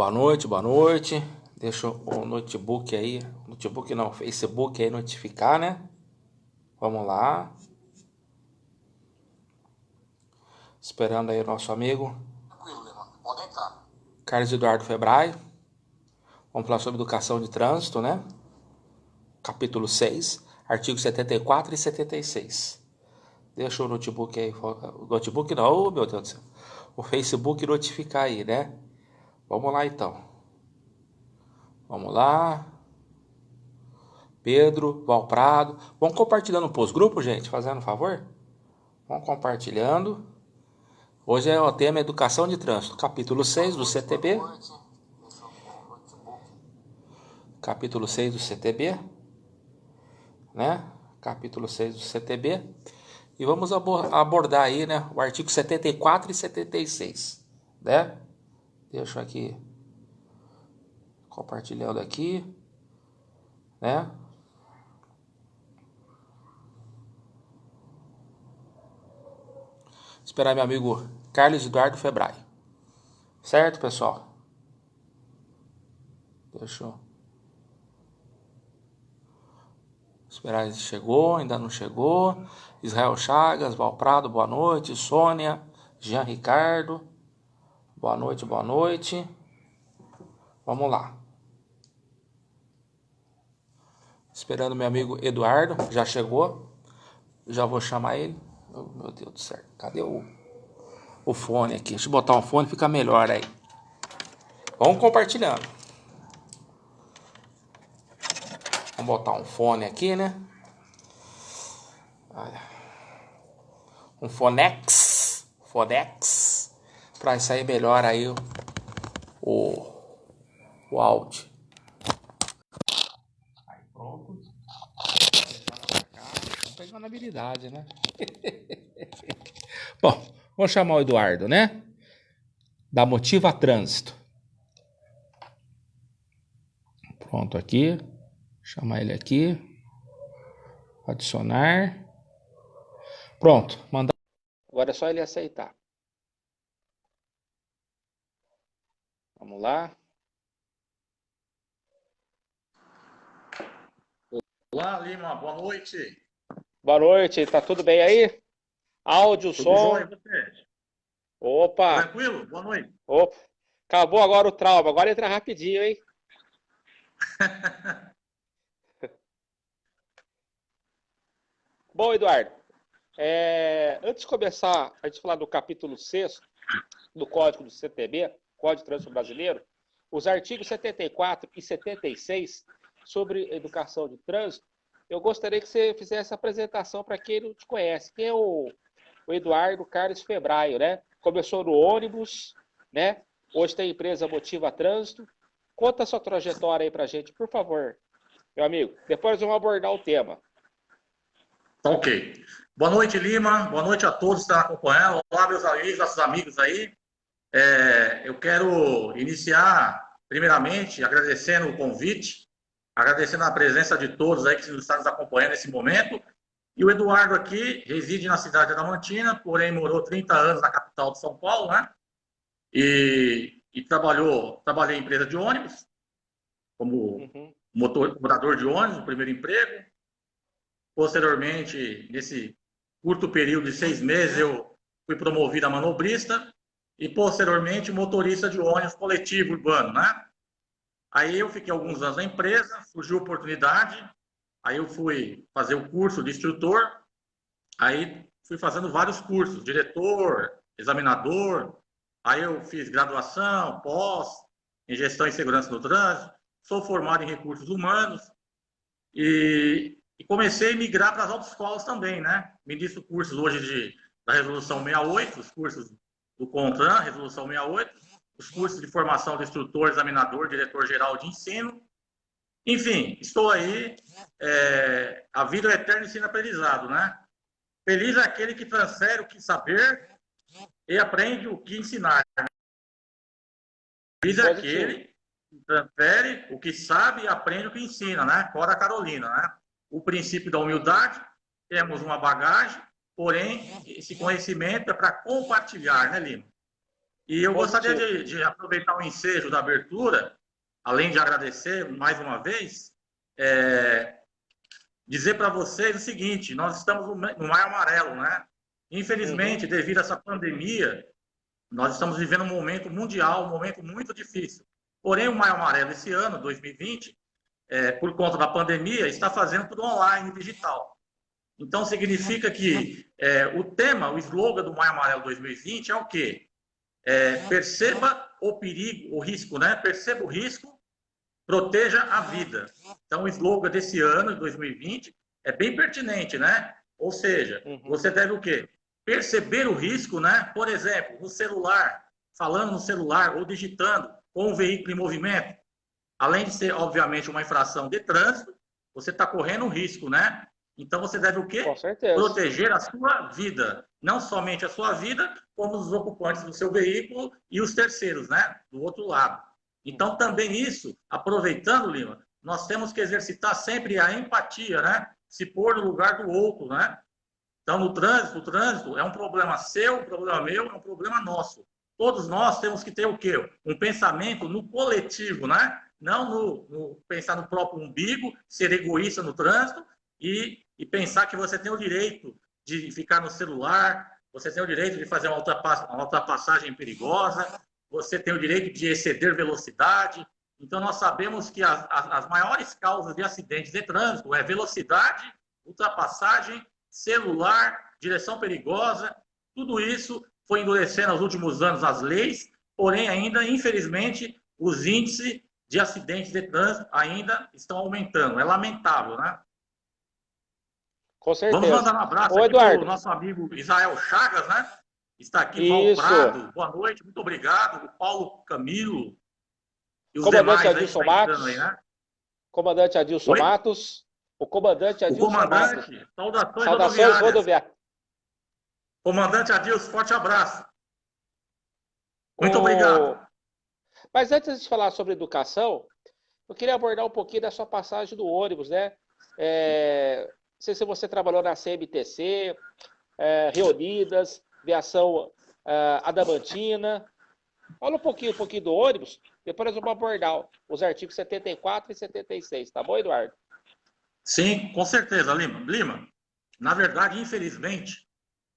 Boa noite, boa noite. Deixa o notebook aí, notebook não, Facebook aí notificar, né? Vamos lá. Esperando aí o nosso amigo Pode entrar. Carlos Eduardo Febrai. Vamos falar sobre educação de trânsito, né? Capítulo 6, artigos 74 e 76. Deixa o notebook aí, o notebook não, oh, meu Deus do céu. O Facebook notificar aí, né? Vamos lá então. Vamos lá. Pedro, Valprado. Vamos compartilhando pros grupos, gente, fazendo um favor? Vamos compartilhando. Hoje o tema é Educação de Trânsito, capítulo 6 do CTB. Capítulo 6 do CTB, né? Capítulo 6 do CTB. E vamos abordar aí, né, o artigo 74 e 76, né? Deixa eu aqui compartilhando aqui, né? Esperar meu amigo Carlos Eduardo Febrai. Certo, pessoal? Deixa eu esperar, ele chegou, ainda não chegou. Israel Chagas, Valprado, boa noite. Sônia, Jean Ricardo, boa noite, boa noite. Vamos lá. Esperando meu amigo Eduardo, já chegou. Já vou chamar ele. Oh, meu Deus do céu, cadê o fone aqui? Deixa eu botar um fone, fica melhor aí. Vamos compartilhando. Vamos botar um fone aqui, né? Um Fonex. Fonex. Pra sair melhor aí o áudio. Aí pronto. Estamos pegando habilidade, né? Bom, vamos chamar o Eduardo, né? Da Motiva Trânsito. Pronto aqui. Chamar ele aqui. Adicionar. Pronto. Mandar. Agora é só ele aceitar. Vamos lá. Olá, Lima, boa noite. Boa noite, tá tudo bem aí? Áudio, Tudo jóia, som. e você? Opa, Tranquilo? Boa noite. opa. Acabou agora o trauma, agora entra rapidinho, hein? Bom, Eduardo, antes de começar a gente falar do capítulo 6 do Código do CTB, Código de Trânsito Brasileiro, os artigos 74 e 76 sobre educação de trânsito, eu gostaria que você fizesse a apresentação para quem não te conhece. Quem é o Eduardo Carlos Febraio, né? Começou no ônibus, né? Hoje tem a empresa Motiva Trânsito. Conta a sua trajetória aí pra gente, por favor, meu amigo. Depois vamos abordar o tema. Tá ok. Boa noite, Lima. Boa noite a todos que estão acompanhando. Olá, meus amigos, nossos amigos aí. Eu quero iniciar, primeiramente, agradecendo o convite, agradecendo a presença de todos aí que estão nos acompanhando nesse momento. E o Eduardo aqui reside na cidade de Adamantina, porém morou 30 anos na capital de São Paulo, né? E trabalhei em empresa de ônibus, como morador de ônibus, o primeiro emprego. Posteriormente, nesse curto período de 6 meses, eu fui promovido a manobrista e, posteriormente, motorista de ônibus coletivo urbano, né? Aí eu fiquei alguns anos na empresa, surgiu a oportunidade, aí eu fui fazer o curso de instrutor, aí fui fazendo vários cursos, diretor, examinador, aí eu fiz graduação, pós, em gestão e segurança no trânsito, sou formado em recursos humanos e comecei a migrar para as autoescolas também, né? Ministro cursos hoje da Resolução 68, os cursos do CONTRAN, Resolução 68, os cursos de formação de instrutor, examinador, diretor-geral de ensino. Enfim, estou aí. A vida é eterno ensino aprendizado, né? Feliz é aquele que transfere o que saber e aprende o que ensinar. Feliz é aquele que transfere o que sabe e aprende o que ensina, né? Fora a Carolina, né? O princípio da humildade, temos uma bagagem, porém, esse conhecimento é para compartilhar, né, Lima? E eu gostaria de aproveitar o ensejo da abertura, além de agradecer mais uma vez, dizer para vocês o seguinte: nós estamos no Maio Amarelo, né? Infelizmente, devido a essa pandemia, nós estamos vivendo um momento mundial, um momento muito difícil. Porém, o Maio Amarelo esse ano, 2020, por conta da pandemia, está fazendo tudo online, digital. Então, significa que o tema, o slogan do Maio Amarelo 2020 é o quê? Perceba o perigo, o risco, né? Perceba o risco, proteja a vida. Então, o slogan desse ano, 2020, é bem pertinente, né? Ou seja, você deve o quê? Perceber o risco, né? Por exemplo, no celular, falando no celular ou digitando com um veículo em movimento. Além de ser, obviamente, uma infração de trânsito, você está correndo um risco, né? Então, você deve o quê? Com certeza. Proteger a sua vida. Não somente a sua vida, como os ocupantes do seu veículo e os terceiros, né? Do outro lado. Então, também isso, aproveitando, Lima, nós temos que exercitar sempre a empatia, né? Se pôr no lugar do outro, né? Então, no trânsito, o trânsito é um problema seu, um problema meu, é um problema nosso. Todos nós temos que ter o quê? Um pensamento no coletivo, né? Não pensar no próprio umbigo, ser egoísta no trânsito e pensar que você tem o direito de ficar no celular, você tem o direito de fazer uma ultrapassagem perigosa, você tem o direito de exceder velocidade. Então, nós sabemos que as maiores causas de acidentes de trânsito é velocidade, ultrapassagem, celular, direção perigosa. Tudo isso foi endurecendo nos últimos anos as leis, porém, ainda, infelizmente, os índices de acidentes de trânsito ainda estão aumentando. É lamentável, né? Com certeza. Vamos mandar um abraço aqui para o nosso amigo Israel Chagas, né? Está aqui, Paulo Prado. Boa noite, muito obrigado. O Paulo Camilo e os comandante demais Adilson Matos. Aí, né? Comandante Adilson Matos. O comandante Adilson Matos. Saudações rodoviárias. Comandante Adilson, forte abraço. Muito obrigado. Mas antes de falar sobre educação, eu queria abordar um pouquinho da sua passagem do ônibus, né? Não sei se você trabalhou na CMTC, Reunidas, Viação Adamantina. Fala um pouquinho do ônibus, depois nós vamos abordar os artigos 74 e 76, tá bom, Eduardo? Sim, com certeza, Lima. Na verdade, infelizmente,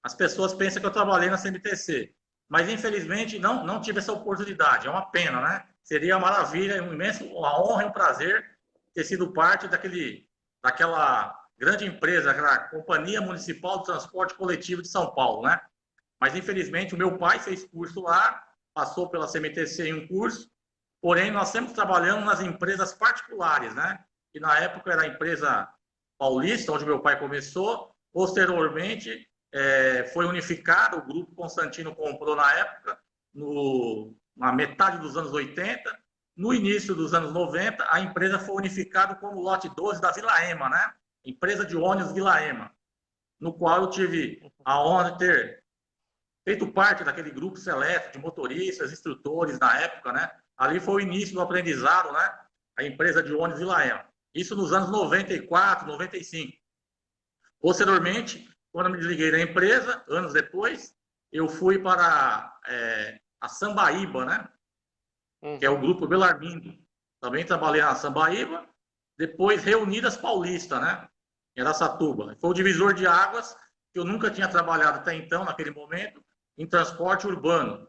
as pessoas pensam que eu trabalhei na CMTC, mas infelizmente não tive essa oportunidade. É uma pena, né? Seria uma maravilha, uma honra e um prazer ter sido parte daquela grande empresa, aquela Companhia Municipal de Transporte Coletivo de São Paulo, né? Mas infelizmente o meu pai fez curso lá, passou pela CMTC em um curso, porém nós sempre trabalhamos nas empresas particulares, né? Que na época era a empresa paulista, onde meu pai começou. Posteriormente, foi unificado, o Grupo Constantino comprou na época, na metade dos anos 80. No início dos anos 90, a empresa foi unificada como lote 12 da Vila Ema, né? Empresa de ônibus Vila Ema, no qual eu tive a honra de ter feito parte daquele grupo seleto de motoristas, instrutores na época, né? Ali foi o início do aprendizado, né? A empresa de ônibus Vila Ema. Isso nos anos 94, 95. Posteriormente, quando eu me desliguei da empresa, anos depois, eu fui para a Sambaíba, né? Que é o grupo Belarmindo. Também trabalhei na Sambaíba. Depois, Reunidas Paulista, né? Em Araçatuba. Foi o divisor de águas que eu nunca tinha trabalhado até então, naquele momento, em transporte urbano.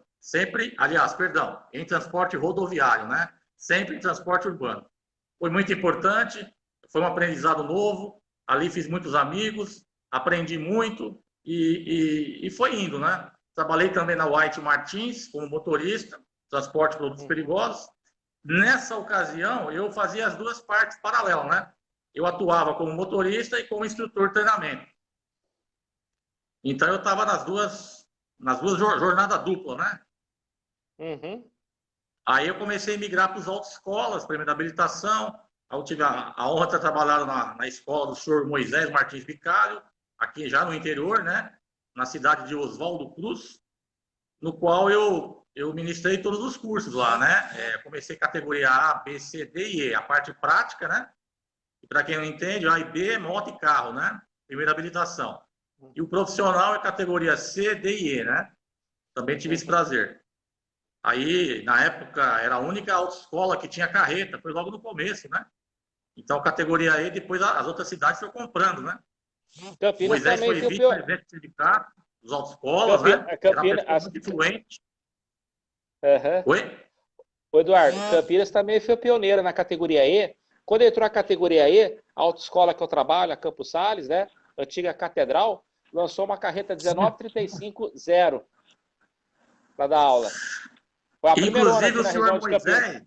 Em transporte rodoviário, né? Sempre em transporte urbano. Foi muito importante, foi um aprendizado novo. Ali fiz muitos amigos, aprendi muito e foi indo, né? Trabalhei também na White Martins como motorista, transporte de produtos perigosos. Nessa ocasião, eu fazia as duas partes paralelas, né? Eu atuava como motorista e como instrutor de treinamento. Então, eu estava nas duas jornadas duplas, né? Aí eu comecei a migrar para as autoescolas, primeira habilitação. Eu tive a honra de ter trabalhado na escola do senhor Moisés Martins Bicalho, aqui já no interior, né? Na cidade de Oswaldo Cruz, no qual eu ministrei todos os cursos lá, né? Comecei categoria A, B, C, D e E, a parte prática, né? E para quem não entende, A e B é moto e carro, né? Primeira habilitação. E o profissional é categoria C, D e E, né? Também tive esse prazer. Aí, na época, era a única autoescola que tinha carreta, foi logo no começo, né? Então, categoria E, depois as outras cidades foram comprando, né? Campinas Moisés também foi foi o pior. vice-presidente do sindicato, dos autoescolas, né? Era uma pessoa muito influente. Uhum. Oi? O Eduardo, Campinas também foi pioneira na categoria E. Quando entrou a categoria E, a autoescola que eu trabalho, a Campos Sales, né? Antiga Catedral, lançou uma carreta 1935-0 para dar aula. Foi a primeira aqui Inclusive, o na senhor região de Campinas. Moisés,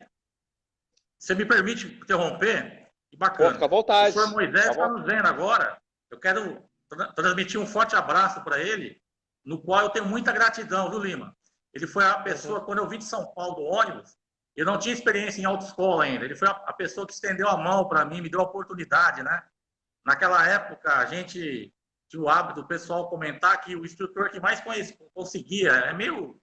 você me permite interromper? Que Pô, bacana. fica à vontade. O senhor Moisés está nos vendo agora. Eu quero transmitir um forte abraço para ele, no qual eu tenho muita gratidão, viu, Lima? Ele foi a pessoa, quando eu vim de São Paulo do ônibus, eu não tinha experiência em autoescola ainda. Ele foi a pessoa que estendeu a mão para mim, me deu a oportunidade, né? Naquela época, a gente tinha o hábito do pessoal comentar que o instrutor que mais conseguia, é meio...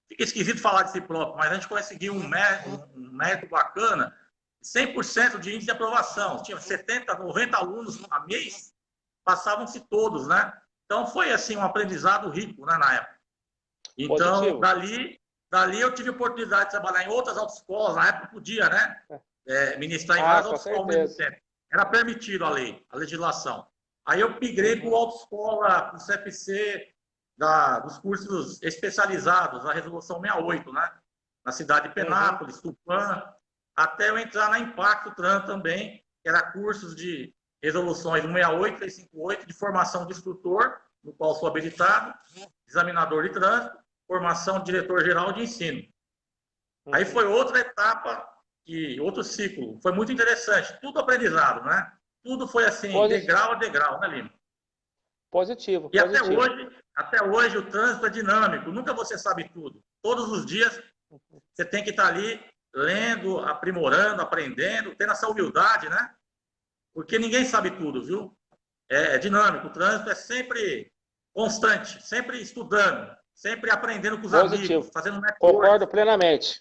Fica esquisito falar de si próprio, mas a gente conseguiu um mérito bacana, 100% de índice de aprovação. Tinha 70, 90 alunos a mês, passavam-se todos, né? Então, foi, assim, um aprendizado rico, né, na época. Então, dali eu tive a oportunidade de trabalhar em outras autoescolas, na época podia, né? Ministrar em várias autoescolas ao mesmo tempo. Era permitido a lei, a legislação. Aí eu migrei para a autoescola, para o CFC, dos cursos especializados, a Resolução 68, né? Na cidade de Penápolis, Tupã, até eu entrar na Impacto Tran também, que era cursos de resoluções 168, 358, de formação de instrutor, no qual sou habilitado, examinador de trânsito, formação de diretor-geral de ensino. Aí foi outra etapa, outro ciclo, foi muito interessante, tudo aprendizado, né? Tudo foi assim, degrau a degrau, né, Lima? Positivo. E até hoje o trânsito é dinâmico, nunca você sabe tudo. Todos os dias você tem que estar ali lendo, aprimorando, aprendendo, tendo essa humildade, né? Porque ninguém sabe tudo, viu? É dinâmico, o trânsito é sempre constante, sempre estudando, sempre aprendendo com os amigos, fazendo network. Concordo plenamente.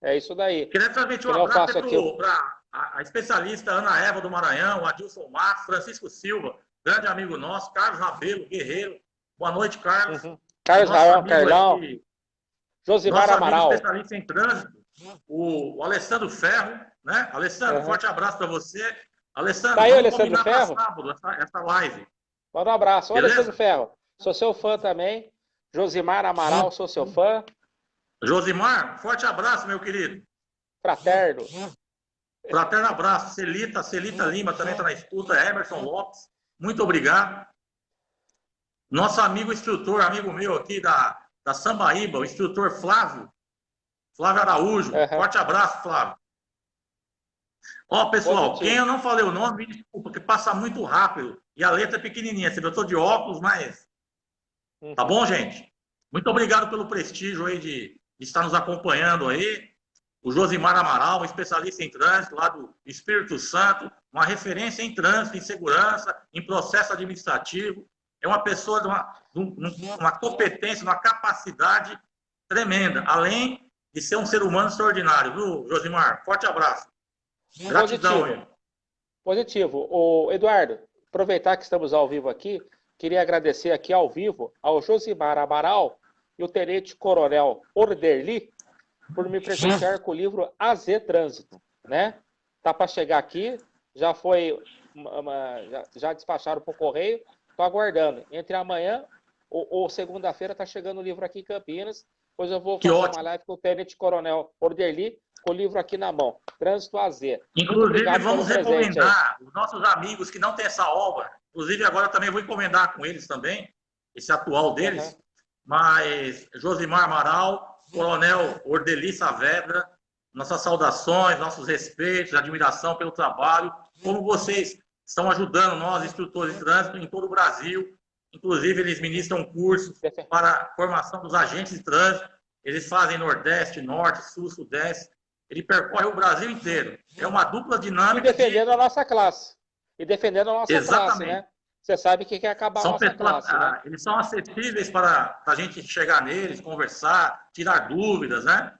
É isso daí. Queria transmitir um abraço para a especialista Ana Eva do Maranhão, Adilson Matos, Francisco Silva, grande amigo nosso, Carlos Rabelo, guerreiro. Boa noite, Carlos. Carlos Rael, Carlão. Aqui, Josimar Amaral. Especialista em trânsito, o Alessandro Ferro, né? Alessandro, forte abraço para você. Alessandro, tá aí, Alessandro Ferro? Sábado, essa live. Manda um abraço. Olha, Alessandro Ferro, sou seu fã também. Josimar Amaral, sou seu fã. Josimar, forte abraço, meu querido. Fraterno. Fraterno abraço. Celita Lima também está na escuta. Emerson Lopes, muito obrigado. Nosso amigo instrutor, amigo meu aqui da Sambaíba, o instrutor Flávio Araújo. Forte abraço, Flávio. Ó, pessoal, quem eu não falei o nome, me desculpa, porque passa muito rápido e a letra é pequenininha. Eu estou de óculos, mas... Tá bom, gente? Muito obrigado pelo prestígio aí de estar nos acompanhando aí. O Josimar Amaral, um especialista em trânsito lá do Espírito Santo, uma referência em trânsito, em segurança, em processo administrativo. É uma pessoa de uma competência, uma capacidade tremenda, além de ser um ser humano extraordinário, viu, Josimar? Forte abraço. Gratidão. Positivo. O Eduardo, aproveitar que estamos ao vivo aqui, queria agradecer aqui ao vivo ao Josimar Amaral e o Tenente Coronel Orderli por me presentear com o livro AZ Trânsito, né? Tá para chegar aqui, já foi, já despacharam para o correio, estou aguardando. Entre amanhã ou segunda-feira tá chegando o livro aqui em Campinas, depois eu vou fazer uma live com o Tenente Coronel Orderli com o livro aqui na mão, Trânsito AZ. Inclusive, vamos recomendar os nossos amigos que não têm essa obra, inclusive agora também vou encomendar com eles também, esse atual deles, mas Josimar Amaral, Coronel Orderli Saavedra, nossas saudações, nossos respeitos, admiração pelo trabalho, como vocês estão ajudando nós, instrutores de trânsito, em todo o Brasil. Inclusive, eles ministram cursos para a formação dos agentes de trânsito. Eles fazem Nordeste, Norte, Sul, Sudeste. Ele percorre o Brasil inteiro. É uma dupla dinâmica. E defendendo a nossa classe. Classe, né? Você sabe que quer acabar a nossa classe, né? Eles são acessíveis para a gente chegar neles, conversar, tirar dúvidas, né?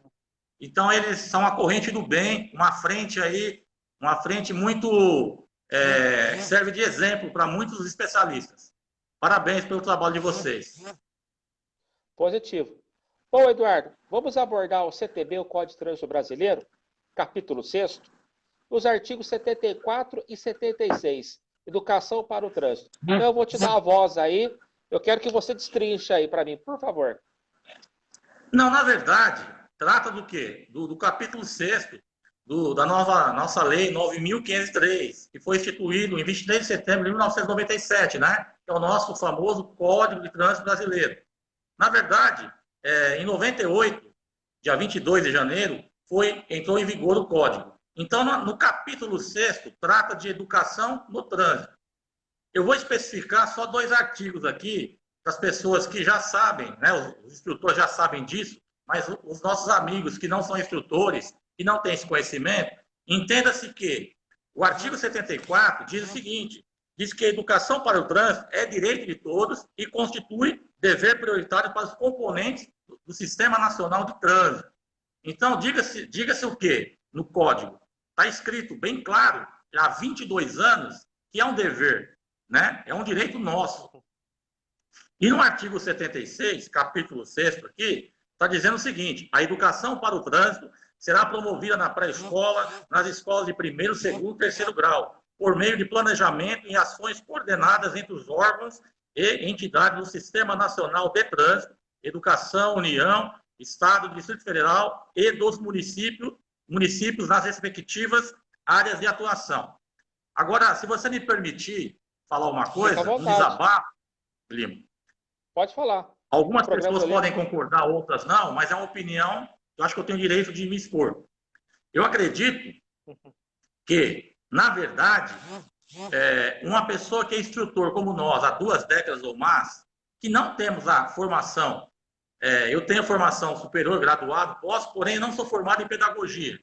Então, eles são a corrente do bem, uma frente muito... serve de exemplo para muitos especialistas. Parabéns pelo trabalho de vocês. Positivo. Bom, Eduardo, vamos abordar o CTB, o Código de Trânsito Brasileiro, capítulo 6º, os artigos 74 e 76, Educação para o Trânsito. Então, eu vou te dar a voz aí, eu quero que você destrinche aí para mim, por favor. Não, na verdade, trata do quê? Do capítulo 6º da nossa lei 9.503, que foi instituído em 23 de setembro de 1997, né? Que é o nosso famoso Código de Trânsito Brasileiro. Na verdade, em 98, dia 22 de janeiro, entrou em vigor o Código. Então, no capítulo 6º, trata de educação no trânsito. Eu vou especificar só 2 artigos aqui, para as pessoas que já sabem, né, os instrutores já sabem disso, mas os nossos amigos que não são instrutores, que não têm esse conhecimento, entenda-se que o artigo 74 diz o seguinte, diz que a educação para o trânsito é direito de todos e constitui dever prioritário para os componentes do Sistema Nacional de Trânsito. Então, diga-se o quê? No Código. Está escrito bem claro, já há 22 anos, que é um dever, né? É um direito nosso. E no artigo 76, capítulo 6º aqui, está dizendo o seguinte, a educação para o trânsito será promovida na pré-escola, nas escolas de 1º, 2º e 3º grau, por meio de planejamento e ações coordenadas entre os órgãos e entidades do Sistema Nacional de Trânsito, Educação, União, Estado, Distrito Federal e dos municípios nas respectivas áreas de atuação. Agora, se você me permitir falar uma coisa, um desabafo, Lima. Pode falar. Algumas pessoas podem concordar, outras não, mas é uma opinião, eu acho que eu tenho o direito de me expor. Eu acredito que, na verdade, uma pessoa que é instrutor como nós, há 2 décadas ou mais, que não temos a formação, eu tenho formação superior, graduado, porém não sou formado em pedagogia.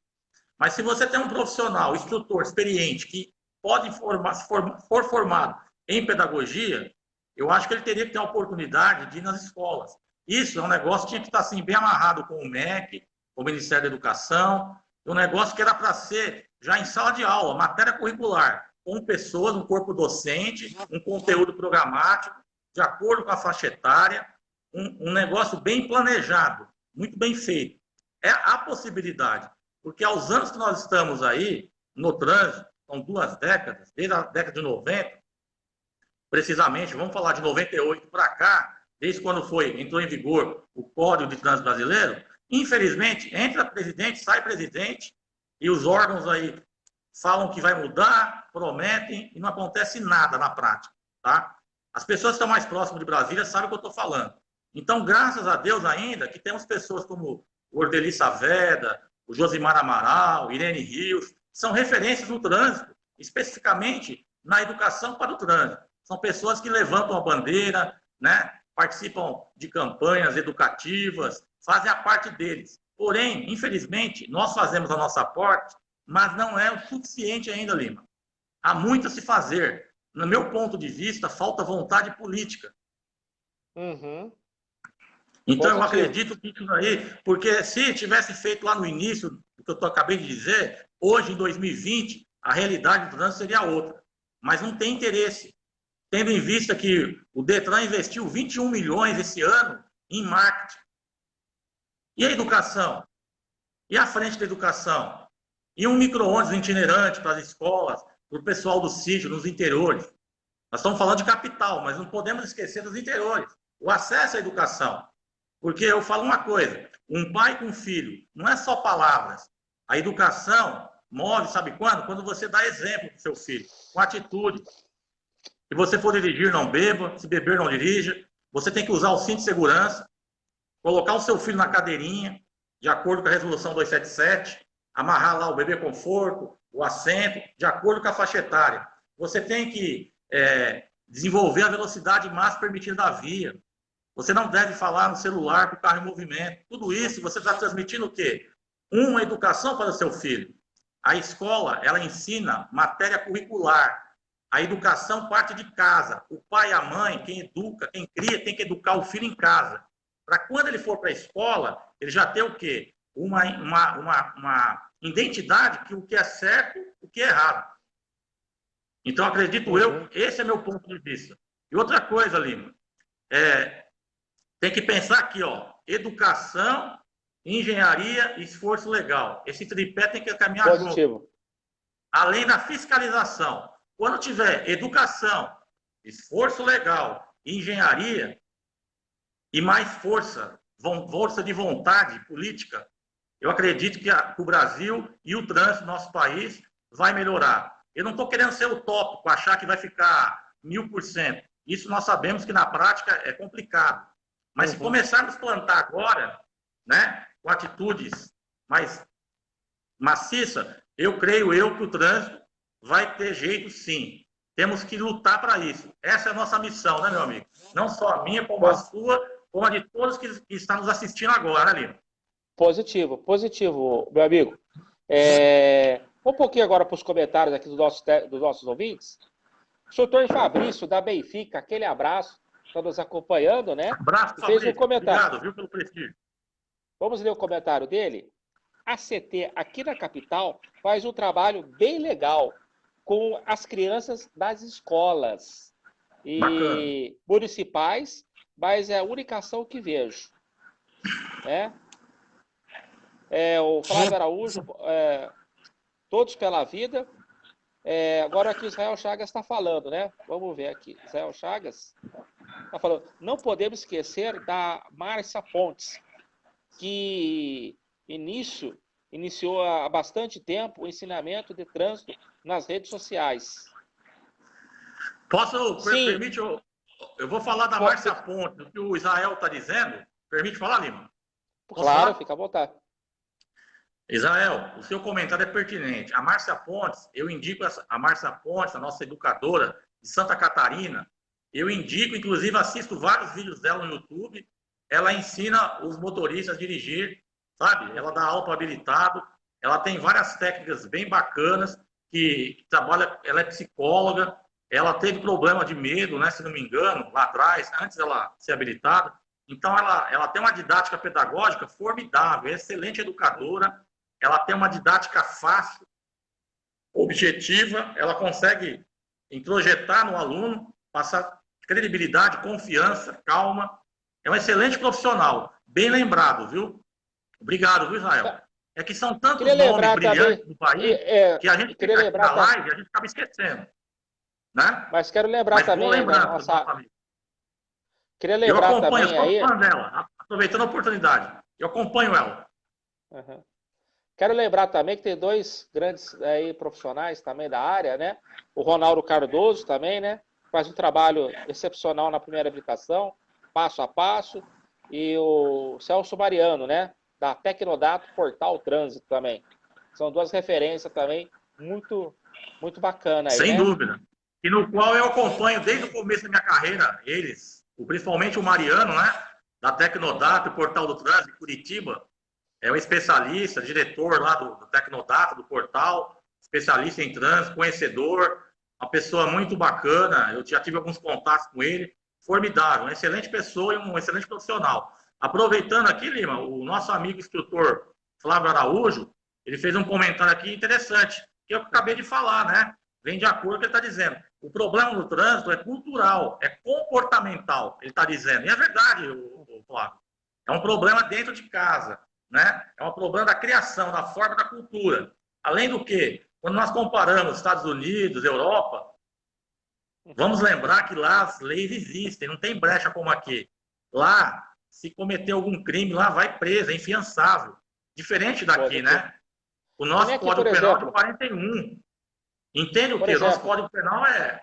Mas se você tem um profissional, instrutor, experiente, que pode for formado em pedagogia, eu acho que ele teria que ter a oportunidade de ir nas escolas. Isso é um negócio que tinha que estar assim, bem amarrado com o MEC, com o Ministério da Educação, um negócio que era para ser já em sala de aula, matéria curricular, com pessoas, um corpo docente, um conteúdo programático, de acordo com a faixa etária, um negócio bem planejado, muito bem feito. É a possibilidade, porque aos anos que nós estamos aí, no trânsito, são 2 décadas, desde a década de 90, precisamente, vamos falar de 98 para cá, desde quando entrou em vigor o Código de Trânsito Brasileiro, infelizmente, entra presidente, sai presidente, e os órgãos aí falam que vai mudar, prometem, e não acontece nada na prática, tá? As pessoas que estão mais próximas de Brasília sabem o que eu estou falando. Então, graças a Deus ainda, que temos pessoas como o Ordeli Saavedra, o Josimar Amaral, Irene Rios, são referências no trânsito, especificamente na educação para o trânsito. São pessoas que levantam a bandeira, né? Participam de campanhas educativas, fazem a parte deles. Porém, infelizmente, nós fazemos a nossa parte, mas não é o suficiente ainda, Lima. Há muito a se fazer. No meu ponto de vista, falta vontade política. Uhum. Então, eu acredito que isso aí, porque se tivesse feito lá no início, o que eu acabei de dizer, hoje, em 2020, a realidade do trânsito seria outra. Mas não tem interesse. Tendo em vista que o Detran investiu 21 milhões esse ano em marketing. E a educação? E a frente da educação? E um micro-ônibus itinerante para as escolas, para o pessoal do sítio, nos interiores. Nós estamos falando de capital, mas não podemos esquecer dos interiores. O acesso à educação. Porque eu falo uma coisa, um pai com um filho, não é só palavras. A educação move, sabe quando? Quando você dá exemplo para o seu filho, com atitude. Se você for dirigir, não beba. Se beber, não dirija. Você tem que usar o cinto de segurança. Colocar o seu filho na cadeirinha, de acordo com a resolução 277. Amarrar lá o bebê conforto, o assento, de acordo com a faixa etária. Você tem que desenvolver a velocidade máxima permitida da via. Você não deve falar no celular com o carro em movimento. Tudo isso você está transmitindo o quê? Uma educação para o seu filho. A escola, ela ensina matéria curricular. A educação parte de casa. O pai e a mãe, quem educa, quem cria, tem que educar o filho em casa. Para quando ele for para a escola, ele já ter o quê? Uma identidade que o que é certo, o que é errado. Então, acredito eu, esse é meu ponto de vista. E outra coisa, Lima, tem que pensar aqui, ó, educação, engenharia e esforço legal. Esse tripé tem que caminhar Positivo. junto. Além da fiscalização. Quando tiver educação, esforço legal, engenharia e mais força de vontade política, eu acredito que o Brasil e o trânsito do nosso país vai melhorar. Eu não estou querendo ser utópico, achar que vai ficar 1000%. Isso nós sabemos que na prática é complicado. Mas se começarmos a plantar agora, né, com atitudes mais maciças, eu creio que o trânsito vai ter jeito sim. Temos que lutar para isso. Essa é a nossa missão, né, meu amigo? Não só a minha, como a sua, como a de todos que estão nos assistindo agora, né, Lino? Positivo, meu amigo. Um pouquinho agora para os comentários aqui dos nossos ouvintes. O doutor Fabrício, da Benfica, aquele abraço, está nos acompanhando, né? Abraço, fez Fabrício. um comentário. Obrigado, viu, pelo prestígio. Vamos ler o comentário dele? A CT aqui na capital faz um trabalho bem legal com as crianças das escolas e Bacana. municipais, mas é a única ação que vejo. Né? O Flávio Araújo, todos pela vida. Agora aqui Israel Chagas está falando, né? Vamos ver aqui. Israel Chagas está falando. Não podemos esquecer da Márcia Pontes, que iniciou há bastante tempo o ensinamento de trânsito nas redes sociais. Permite, eu vou falar da Márcia Pontes, o que o Israel está dizendo. Permite falar, Lima? Claro, fica à vontade. Israel, o seu comentário é pertinente. A Márcia Pontes, eu indico a Márcia Pontes, a nossa educadora de Santa Catarina, eu indico, inclusive assisto vários vídeos dela no YouTube, ela ensina os motoristas a dirigir, sabe? Ela dá aula para habilitado, ela tem várias técnicas bem bacanas, que trabalha, ela é psicóloga, ela teve problema de medo, né, se não me engano, lá atrás, antes dela ser habilitada. Então, ela tem uma didática pedagógica formidável, excelente educadora, ela tem uma didática fácil, objetiva, ela consegue introjetar no aluno, passar credibilidade, confiança, calma. É um excelente profissional, bem lembrado, viu? Obrigado, viu, Israel? É que são tantos nomes brilhantes do país que a gente fica aqui na live e a gente acaba esquecendo. Né? Mas quero lembrar também Queria lembrar eu acompanho, também eu sou fã dela, aproveitando a oportunidade. Eu acompanho ela. Uhum. Quero lembrar também que tem dois grandes profissionais também da área, né? O Ronaldo Cardoso também, né? Faz um trabalho excepcional na primeira habilitação, passo a passo. E o Celso Mariano, né? Da Tecnodato Portal Trânsito também. São duas referências também muito, muito bacanas. Sem dúvida. E no qual eu acompanho desde o começo da minha carreira, principalmente o Mariano, né? Da Tecnodato, Portal do Trânsito, Curitiba. É um especialista, diretor lá do Tecnodato, do portal, especialista em trânsito, conhecedor, uma pessoa muito bacana. Eu já tive alguns contatos com ele. Formidável, uma excelente pessoa e um excelente profissional. Aproveitando aqui, Lima, o nosso amigo instrutor Flávio Araújo, ele fez um comentário aqui interessante, que eu acabei de falar, né? Vem de acordo com o que ele está dizendo. O problema do trânsito é cultural, é comportamental, ele está dizendo. E é verdade, Flávio. É um problema dentro de casa, né? É um problema da criação, da forma da cultura. Além do que, quando nós comparamos Estados Unidos, Europa, vamos lembrar que lá as leis existem, não tem brecha como aqui. Lá, se cometer algum crime, lá vai preso, é infiançável. Diferente daqui, né? O nosso aqui, Código Penal é de 41. Entende o quê? O nosso Código Penal é...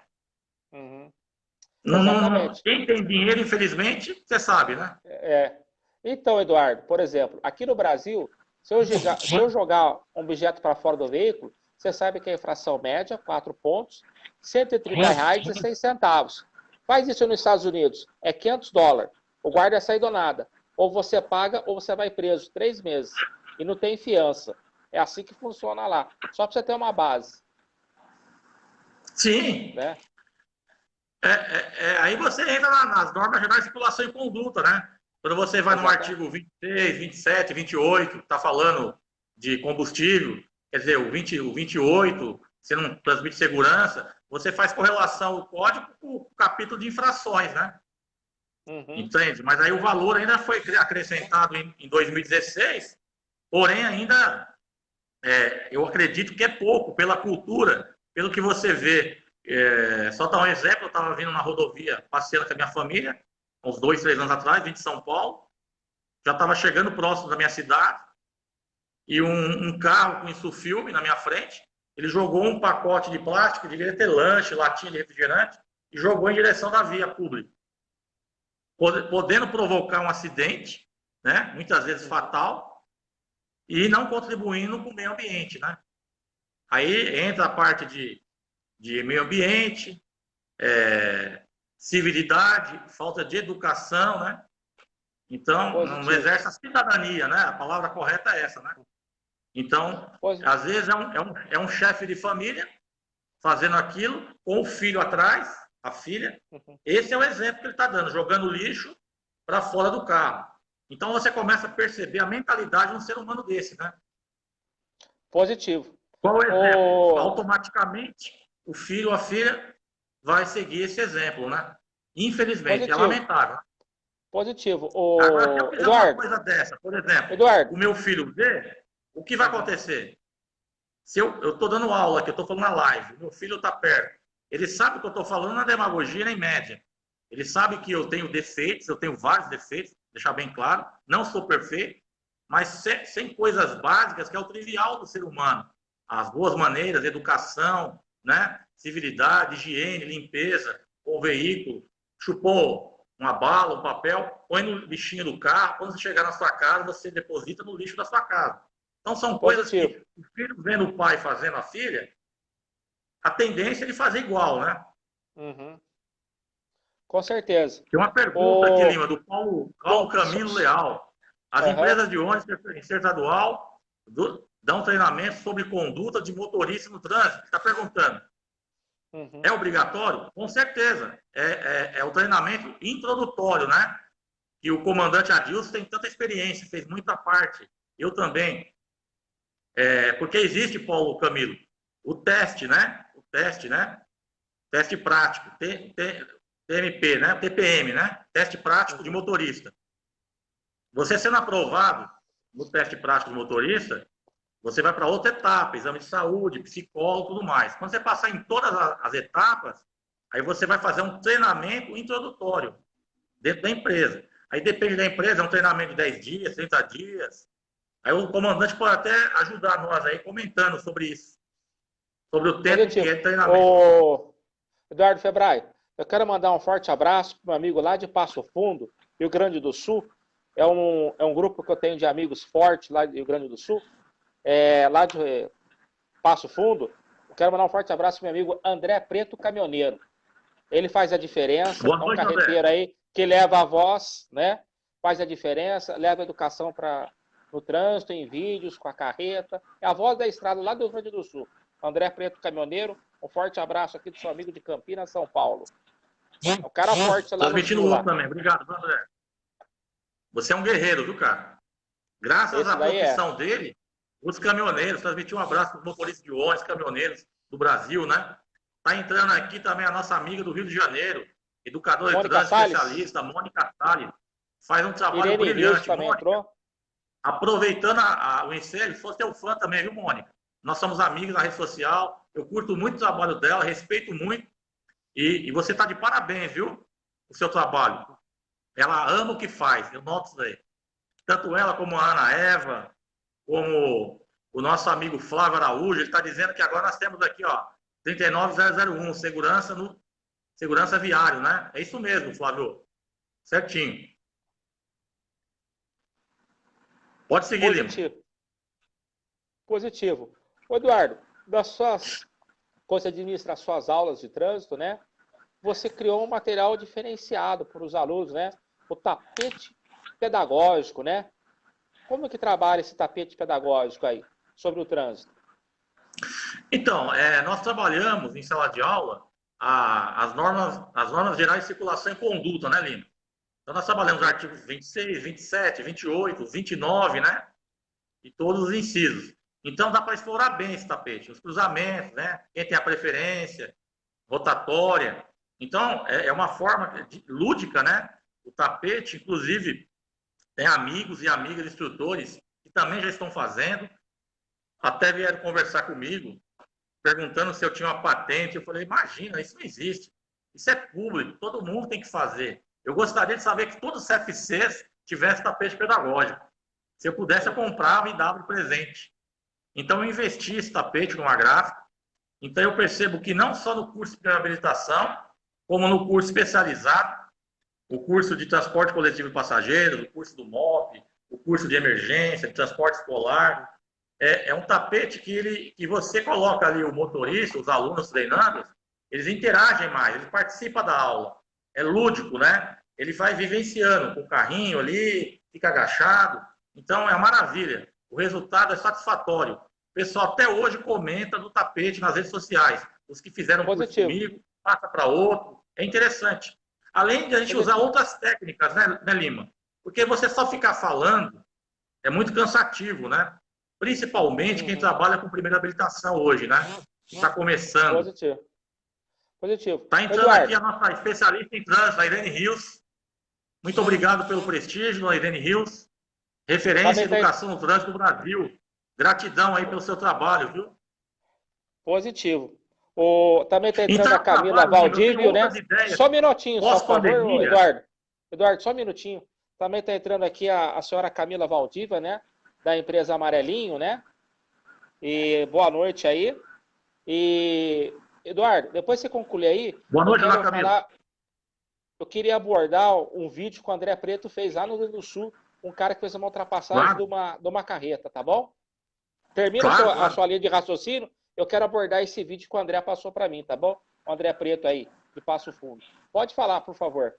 Quem tem dinheiro, infelizmente, você sabe, né? Então, Eduardo, por exemplo, aqui no Brasil, se eu jogar um objeto para fora do veículo, você sabe que a infração média, 4 pontos, R$130,06. Faz isso nos Estados Unidos, é $500. O guarda sai do nada. Ou você paga ou você vai preso 3 meses. E não tem fiança. É assim que funciona lá. Só para você ter uma base. Sim. Né? Aí você entra nas normas gerais de circulação e conduta, né? Quando você vai no artigo 26, 27, 28, que está falando de combustível, quer dizer, o 28, você não transmite segurança, você faz correlação o código com o capítulo de infrações, né? Entende? Mas aí o valor ainda foi acrescentado em 2016, porém ainda eu acredito que é pouco pela cultura, pelo que você vê. Só dar um exemplo, eu estava vindo na rodovia, passeando com a minha família, uns 2, 3 anos atrás, vim de São Paulo, já estava chegando próximo da minha cidade, e um carro com isso filme na minha frente, ele jogou um pacote de plástico, devia ter lanche, latinha de refrigerante, e jogou em direção da via pública, podendo provocar um acidente, né, muitas vezes fatal, e não contribuindo com o meio ambiente, né? Aí entra a parte de meio ambiente, civilidade, falta de educação, né? Então, não exerce a cidadania, né? A palavra correta é essa, né? Então, às vezes é um chefe de família fazendo aquilo, com o filho atrás, a filha. Esse é o exemplo que ele está dando, jogando lixo para fora do carro. Então, você começa a perceber a mentalidade de um ser humano desse, né? Positivo. Qual o exemplo? Automaticamente, o filho ou a filha vai seguir esse exemplo, né? Infelizmente, é lamentável. Positivo. Agora, se eu fizer Eduardo, uma coisa dessa, por exemplo, Eduardo, o meu filho vê, o que vai acontecer? Se eu estou dando aula aqui, eu estou falando na live, meu filho está perto, ele sabe que eu estou falando na demagogia nem média. Ele sabe que eu tenho defeitos, eu tenho vários defeitos, deixar bem claro, não sou perfeito, mas sem coisas básicas, que é o trivial do ser humano. As boas maneiras, educação, né? Civilidade, higiene, limpeza, o veículo, chupou uma bala, um papel, põe no lixinho do carro, quando você chegar na sua casa, você deposita no lixo da sua casa. Então são coisas que o filho vendo o pai fazendo a filha, a tendência é de fazer igual, né? Com certeza. Tem uma pergunta aqui, Lima, do Paulo Camilo Leal. As empresas de ônibus interestadual dão treinamento sobre conduta de motorista no trânsito. Está perguntando. É obrigatório? Com certeza. É o treinamento introdutório, né? E o comandante Adilson tem tanta experiência, fez muita parte. Eu também. Porque existe, Paulo Camilo, o teste, né? Teste prático, TMP, né? TPM, né? Teste prático de motorista. Você sendo aprovado no teste prático de motorista, você vai para outra etapa, exame de saúde, psicólogo, tudo mais. Quando você passar em todas as etapas, aí você vai fazer um treinamento introdutório dentro da empresa. Aí depende da empresa, é um treinamento de 10 dias, 30 dias. Aí o comandante pode até ajudar nós aí comentando sobre isso. Sobre o tempo que é treinamento. Eduardo Febrai, eu quero mandar um forte abraço para o meu amigo lá de Passo Fundo, Rio Grande do Sul. É um grupo que eu tenho de amigos fortes lá do Rio Grande do Sul. Lá de Passo Fundo, eu quero mandar um forte abraço para meu amigo André Preto Caminhoneiro. Ele faz a diferença, Boa noite, é um carreteiro André. aí que leva a voz, né? Faz a diferença, leva a educação no trânsito, em vídeos, com a carreta. É a voz da estrada lá do Rio Grande do Sul. André Preto Caminhoneiro, um forte abraço aqui do seu amigo de Campinas, São Paulo. É um cara forte lá Transmitindo o outro também. Obrigado, André. Você é um guerreiro, viu, cara? Graças à profissão dele, os caminhoneiros, transmitir um abraço para os motoristas de ônibus, caminhoneiros do Brasil, né? Tá entrando aqui também a nossa amiga do Rio de Janeiro, educadora de trânsito especialista, Mônica Salles. Faz um trabalho brilhante, Mônica. Entrou. Aproveitando o ensejo, sou teu fã também, viu, Mônica? Nós somos amigos na rede social, eu curto muito o trabalho dela, respeito muito. E você está de parabéns, viu? O seu trabalho. Ela ama o que faz, eu noto isso aí. Tanto ela como a Ana Eva, como o nosso amigo Flávio Araújo, ele está dizendo que agora nós temos aqui, ó, 39001, segurança viário, né? É isso mesmo, Flávio. Certinho. Pode seguir, Lima. Positivo. Ô, Eduardo, quando você administra as suas aulas de trânsito, né? Você criou um material diferenciado para os alunos, né? O tapete pedagógico, né? Como que trabalha esse tapete pedagógico aí sobre o trânsito? Então, nós trabalhamos em sala de aula as normas gerais de circulação e conduta, né, Lima? Então, nós trabalhamos os artigos 26, 27, 28, 29, né? E todos os incisos. Então, dá para explorar bem esse tapete, os cruzamentos, né? Quem tem a preferência, rotatória. Então, é uma forma lúdica, né? o tapete, inclusive tem amigos e amigas instrutores que também já estão fazendo, até vieram conversar comigo, perguntando se eu tinha uma patente. Eu falei, imagina, isso não existe. Isso é público, todo mundo tem que fazer. Eu gostaria de saber que todos os CFCs tivessem tapete pedagógico. Se eu pudesse, eu comprava e dava de presente. Então, eu investi esse tapete numa gráfica. Então, eu percebo que não só no curso de habilitação, como no curso especializado, o curso de transporte coletivo de passageiros, o curso do MOP, o curso de emergência, de transporte escolar, é um tapete que você coloca ali o motorista, os alunos treinando, eles interagem mais, eles participam da aula. É lúdico, né? Ele vai vivenciando com o carrinho ali, fica agachado. Então, é uma maravilha. O resultado é satisfatório. O pessoal até hoje comenta do tapete nas redes sociais. Os que fizeram curso comigo, passa para outro. É interessante. Além de a gente usar outras técnicas, né, Lima? Porque você só ficar falando é muito cansativo, né? Principalmente quem trabalha com primeira habilitação hoje, né? Está começando. Positivo. Está entrando Eduardo. Aqui a nossa especialista em trânsito, a Irene Rios. Muito obrigado pelo prestígio, Irene Rios. Referência em educação no trânsito do Brasil. Gratidão aí pelo seu trabalho, viu? Positivo. Também está entrando a Camila Valdívio, né? Só um minutinho, só, por favor, Eduardo. Eduardo, só um minutinho. Também está entrando aqui a senhora Camila Valdívia, né? Da empresa Amarelinho, né? E boa noite aí. E, Eduardo, depois você conclui aí. Boa noite, Camila. Eu queria abordar um vídeo que o André Preto fez lá no Rio Grande do Sul, um cara que fez uma ultrapassagem de uma carreta, tá bom? Termina a sua linha de raciocínio. Eu quero abordar esse vídeo que o André passou para mim, tá bom? O André Preto aí, de Passo Fundo. Pode falar, por favor.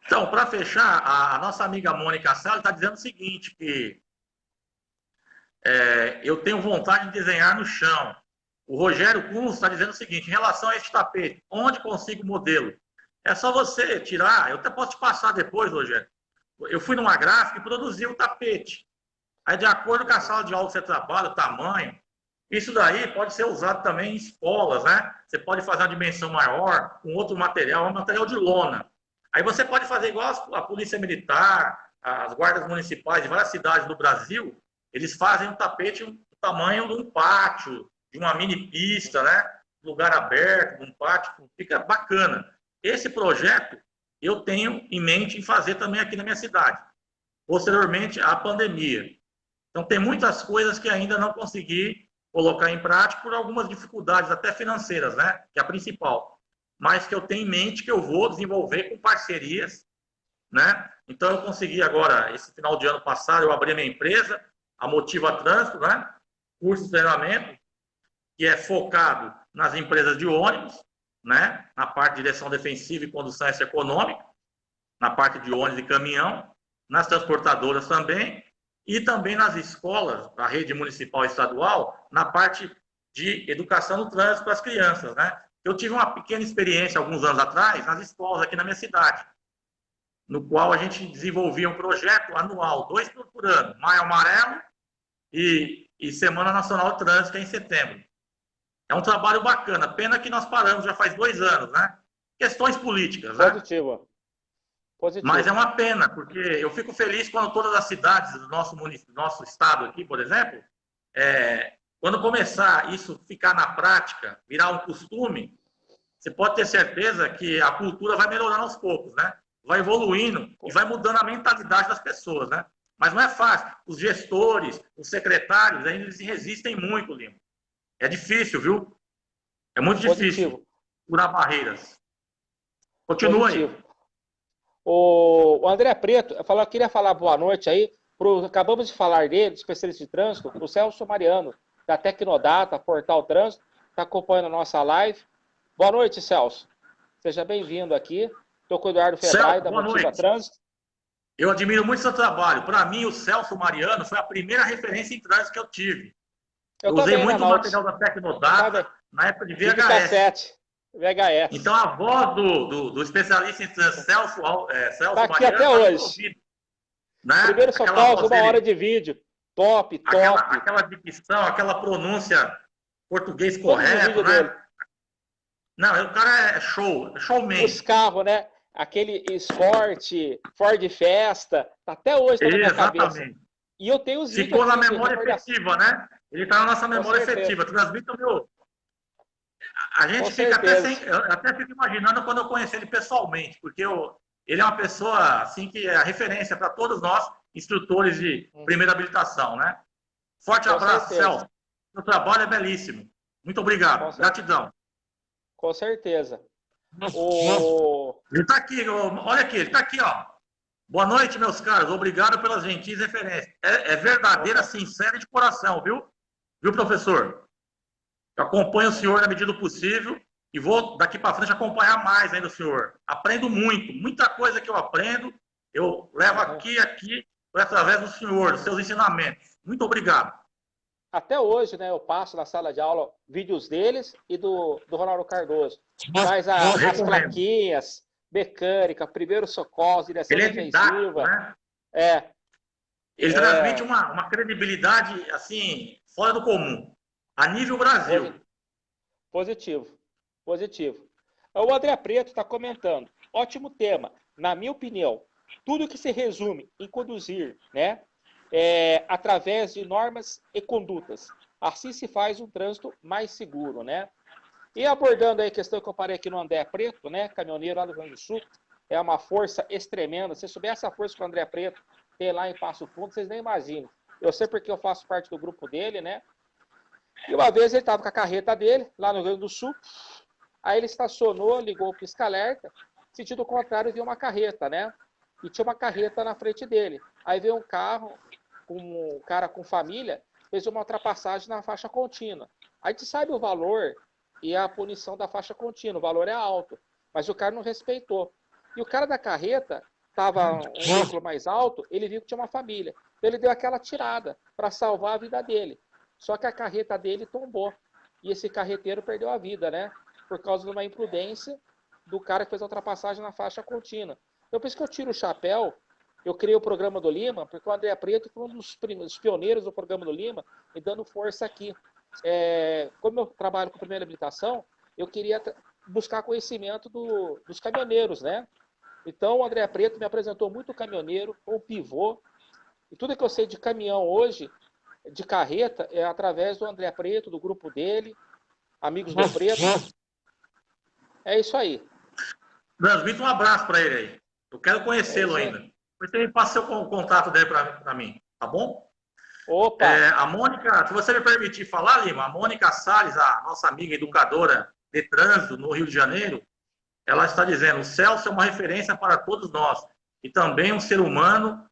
Então, para fechar, a nossa amiga Mônica Salles está dizendo o seguinte, que eu tenho vontade de desenhar no chão. O Rogério Kunz está dizendo o seguinte, em relação a este tapete, onde consigo o modelo? É só você tirar, eu até posso te passar depois, Rogério. Eu fui numa gráfica e produzi o tapete. Aí, de acordo com a sala de aula que você trabalha, o tamanho, isso daí pode ser usado também em escolas, né? Você pode fazer uma dimensão maior, com outro material, um material de lona. Aí você pode fazer igual a Polícia Militar, as guardas municipais de várias cidades do Brasil, eles fazem um tapete do tamanho de um pátio, de uma mini pista, né? Lugar aberto, um pátio, fica bacana. Esse projeto eu tenho em mente em fazer também aqui na minha cidade, posteriormente à pandemia. Então, tem muitas coisas que ainda não consegui colocar em prática por algumas dificuldades, até financeiras, né? Que é a principal. Mas que eu tenho em mente que eu vou desenvolver com parcerias, né? Então, eu consegui agora, esse final de ano passado, eu abri a minha empresa, a Motiva Trânsito, né? Curso de treinamento, que é focado nas empresas de ônibus, né? Na parte de direção defensiva e condução econômica, na parte de ônibus e caminhão, nas transportadoras também, e também nas escolas, da rede municipal e estadual, na parte de educação no trânsito para as crianças, né? Eu tive uma pequena experiência, alguns anos atrás, nas escolas aqui na minha cidade, no qual a gente desenvolvia um projeto anual, 2 por ano, Maio Amarelo e Semana Nacional de Trânsito, que é em setembro. É um trabalho bacana, pena que nós paramos já faz 2 anos, né? Questões políticas, né? Positivo. Mas é uma pena, porque eu fico feliz quando todas as cidades do nosso município, do nosso estado aqui, por exemplo, quando começar isso ficar na prática, virar um costume, você pode ter certeza que a cultura vai melhorando aos poucos, né? Vai evoluindo e vai mudando a mentalidade das pessoas, né? Mas não é fácil. Os gestores, os secretários, ainda eles resistem muito, Lima. É difícil, viu? É muito difícil furar barreiras. Continua aí. O André Preto queria falar boa noite aí. Acabamos de falar dele, especialista de trânsito, o Celso Mariano, da Tecnodata, Portal Trânsito, está acompanhando a nossa live. Boa noite, Celso. Seja bem-vindo aqui. Estou com o Eduardo Fedrai, da Motiva Trânsito. Eu admiro muito seu trabalho. Para mim, o Celso Mariano foi a primeira referência em trânsito que eu tive. Eu usei muito o material da Tecnodata na época de VHS. VHS. Então, a voz do especialista em trânsito, Celso tá aqui Mariano, até hoje. Né? Primeiro socorro, 1 hora de vídeo. Top. Aquela dicção, aquela pronúncia português correto, né? Não, o cara é showman. Os carros, né? aquele esporte, Ford Festa, até hoje tá na minha cabeça. E eu tenho os vídeos. Ficou na memória efetiva, né? Ele está na nossa memória efetiva. Transmite o meu. A gente fica até sem. Eu até fico imaginando quando eu conheci ele pessoalmente, porque ele é uma pessoa assim que é a referência para todos nós, instrutores de primeira habilitação, né? Forte abraço, Celso. Seu trabalho é belíssimo. Muito obrigado. Gratidão. Com certeza. Ele está aqui, olha aqui, ele está aqui, ó. Boa noite, meus caros. Obrigado pelas gentis referências. É verdadeira, sincera e de coração, viu? Viu, professor? Eu acompanho o senhor na medida do possível e vou daqui para frente acompanhar mais ainda o senhor. Aprendo muito, muita coisa que eu aprendo, eu levo aqui, através do senhor, dos seus ensinamentos. Muito obrigado. Até hoje, né, eu passo na sala de aula vídeos deles e do Ronaldo Cardoso. Mas as plaquinhas, mecânica, primeiro socorro, direção defensiva. Né? Ele transmite uma credibilidade, assim, fora do comum. A nível Brasil. Positivo. O André Preto está comentando. Ótimo tema. Na minha opinião, tudo que se resume em conduzir, né, através de normas e condutas. Assim se faz um trânsito mais seguro, né? E abordando aí a questão que eu parei aqui no André Preto, né, caminhoneiro lá do Rio Grande do Sul, é uma força extremenda. Se soubesse a força que o André Preto tem lá em Passo Fundo, vocês nem imaginam. Eu sei porque eu faço parte do grupo dele, né? E uma vez ele estava com a carreta dele, lá no Rio Grande do Sul, aí ele estacionou, ligou o pisca-alerta, sentido contrário, viu uma carreta, né? E tinha uma carreta na frente dele. Aí veio um carro, um cara com família, fez uma ultrapassagem na faixa contínua. Aí a gente sabe o valor e a punição da faixa contínua, o valor é alto, mas o cara não respeitou. E o cara da carreta estava um veículo mais alto, ele viu que tinha uma família. Então ele deu aquela tirada para salvar a vida dele. Só que a carreta dele tombou. E esse carreteiro perdeu a vida, né? Por causa de uma imprudência do cara que fez a ultrapassagem na faixa contínua. Então, por isso que eu tiro o chapéu. Eu criei o programa do Lima, porque o André Preto foi um dos pioneiros do programa do Lima, e dando força aqui. Como eu trabalho com primeira habilitação, eu queria buscar conhecimento dos caminhoneiros, né? Então, o André Preto me apresentou muito caminhoneiro, um pivô. E tudo que eu sei de caminhão hoje, de carreta, é através do André Preto, do grupo dele, amigos do Preto. É isso aí. Transmita um abraço para ele aí. Eu quero conhecê-lo ainda. Você me passa o contato dele para mim, tá bom? Opa! A Mônica, se você me permitir falar, Lima, a Mônica Salles, a nossa amiga educadora de trânsito no Rio de Janeiro, ela está dizendo: o Celso é uma referência para todos nós e também um ser humano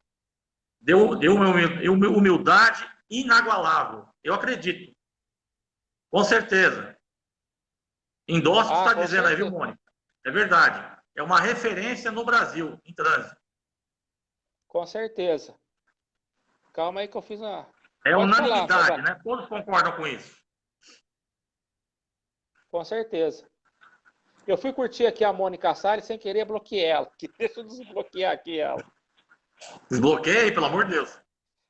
deu uma humildade inagualável. Eu acredito. Com certeza. Endosso está dizendo aí, viu, Mônica? É verdade. É uma referência no Brasil, em trânsito. Com certeza. Calma aí que eu fiz uma... É unanimidade, né? Todos concordam com isso. Com certeza. Eu fui curtir aqui a Mônica Salles sem querer bloquear ela. Deixa eu desbloquear aqui ela. Desbloqueei, pelo amor de Deus.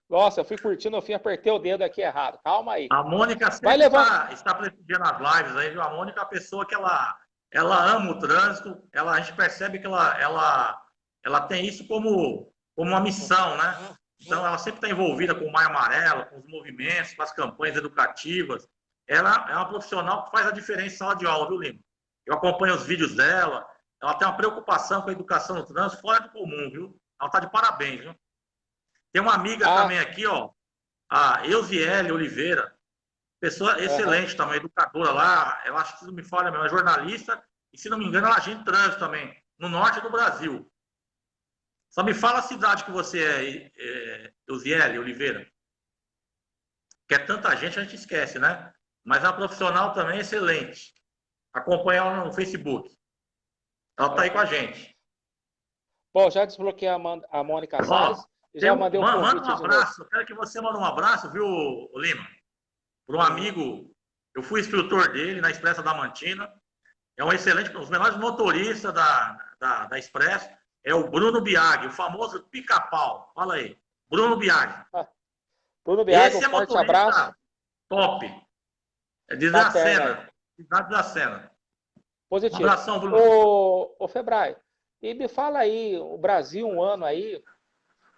Nossa, eu fui curtindo, eu apertei o dedo aqui errado. Calma aí. A Mônica sempre está prestigiando as lives aí, viu? A Mônica é uma pessoa que ela ama o trânsito, a gente percebe que ela tem isso como uma missão, né? Então, ela sempre está envolvida com o Maio Amarelo, com os movimentos, com as campanhas educativas. Ela é uma profissional que faz a diferença em sala de aula, viu, Lima? Eu acompanho os vídeos dela, ela tem uma preocupação com a educação no trânsito fora do comum, viu? Ela está de parabéns, viu? Tem uma amiga também aqui, ó, a Eusiele Oliveira, pessoa excelente também, educadora lá, eu acho que se não me falha mesmo, é jornalista, e se não me engano ela agente de trânsito também, no norte do Brasil. Só me fala a cidade que você Eusiele Oliveira. Que é tanta gente, a gente esquece, né? Mas é uma profissional também excelente. Acompanha ela no Facebook. Ela está aí com a gente. Bom, já desbloqueei a Mônica Salles. Já mandei um convite. Manda um abraço. Eu quero que você mande um abraço, viu, Lima? Para um amigo. Eu fui instrutor dele na Expressa da Mantina. É um excelente, um dos melhores motoristas da Expresso. É o Bruno Biagi, o famoso pica-pau. Fala aí. Bruno Biagi. Bruno Biagi, esse um forte abraço. Top. É de Dracena. Cidade da Sena. Positivo. Um abração, Bruno. Ô Febraio, E me fala aí, o Brasil, um ano aí,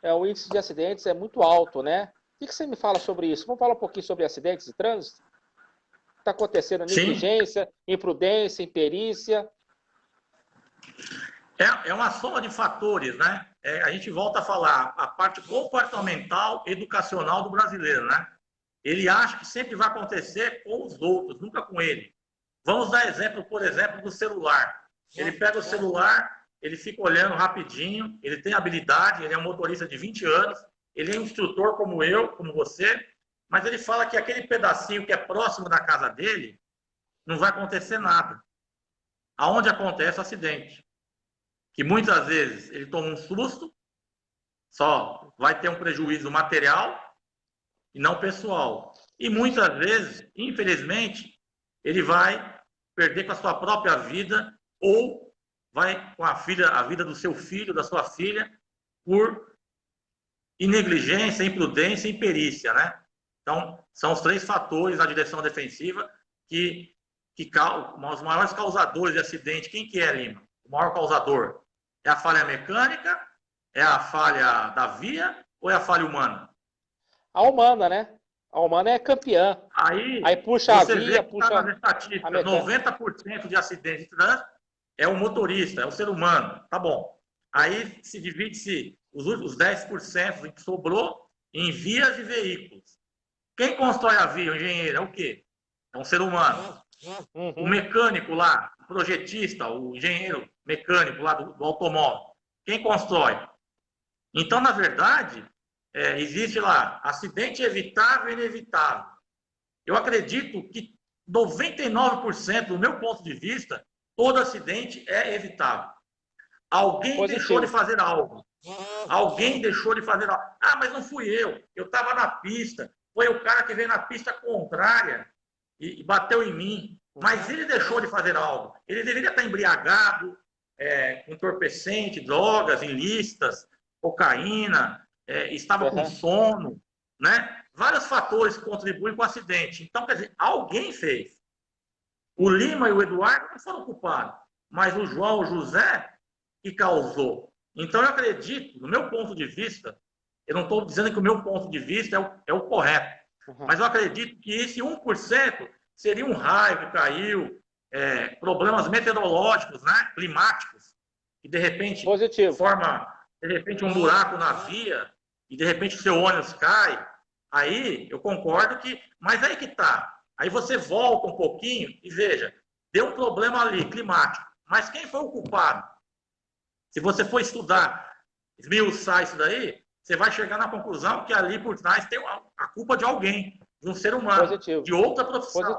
o índice de acidentes é muito alto, né? O que você me fala sobre isso? Vamos falar um pouquinho sobre acidentes de trânsito? Está acontecendo Sim, negligência, imprudência, imperícia. é uma soma de fatores, né? A gente volta a falar a parte comportamental, educacional do brasileiro, né? Ele acha que sempre vai acontecer com os outros, nunca com ele. Vamos dar exemplo, por exemplo, do celular. Ele pega o celular, ele fica olhando rapidinho, ele tem habilidade, ele é um motorista de 20 anos, ele é um instrutor como eu, como você, mas ele fala que aquele pedacinho que é próximo da casa dele, não vai acontecer nada. Aonde acontece o acidente? Que muitas vezes ele toma um susto, só vai ter um prejuízo material e não pessoal. E muitas vezes, infelizmente, ele vai perder com a sua própria vida ou vai com a vida do seu filho, da sua filha, por negligência, imprudência e imperícia, né? Então, são os 3 fatores na direção defensiva que os maiores causadores de acidente. Quem que é, Lima? O maior causador? É a falha mecânica? É a falha da via? Ou é a falha humana? A humana, né? A humana é campeã. Aí Puxa a você via, vê que está puxa nas a estatísticas, mecânica. 90% de acidentes de trânsito é o motorista, é o ser humano. Tá bom. Aí se divide-se os 10% que sobrou em vias e veículos. Quem constrói a via, o engenheiro, é o quê? É um ser humano. O mecânico lá, o projetista, o engenheiro mecânico lá do automóvel, quem constrói? Então, na verdade, existe lá acidente evitável e inevitável. Eu acredito que 99%, do meu ponto de vista, todo acidente é evitável. Alguém deixou de Positivo. fazer algo. Alguém deixou de fazer algo. Ah, mas não fui eu. Eu estava na pista. Foi o cara que veio na pista contrária e bateu em mim. Mas ele deixou de fazer algo. Ele deveria estar embriagado, com entorpecente, drogas ilícitas, cocaína, estava com sono, né? Vários fatores que contribuem com o acidente. Então, quer dizer, alguém fez. O Lima e o Eduardo não foram culpados, mas o João, o José, que causou. Então, eu acredito, no meu ponto de vista, eu não estou dizendo que o meu ponto de vista é o correto, mas eu acredito que esse 1% seria um raio que caiu, problemas meteorológicos, né, climáticos, que de repente forma um buraco na via e de repente o seu ônibus cai. Aí eu concordo que, mas aí que tá. Aí você volta um pouquinho e veja, deu um problema ali, climático. Mas quem foi o culpado? Se você for estudar, esmiuçar isso daí, você vai chegar na conclusão que ali por trás tem a culpa de alguém, de um ser humano, de outra profissão.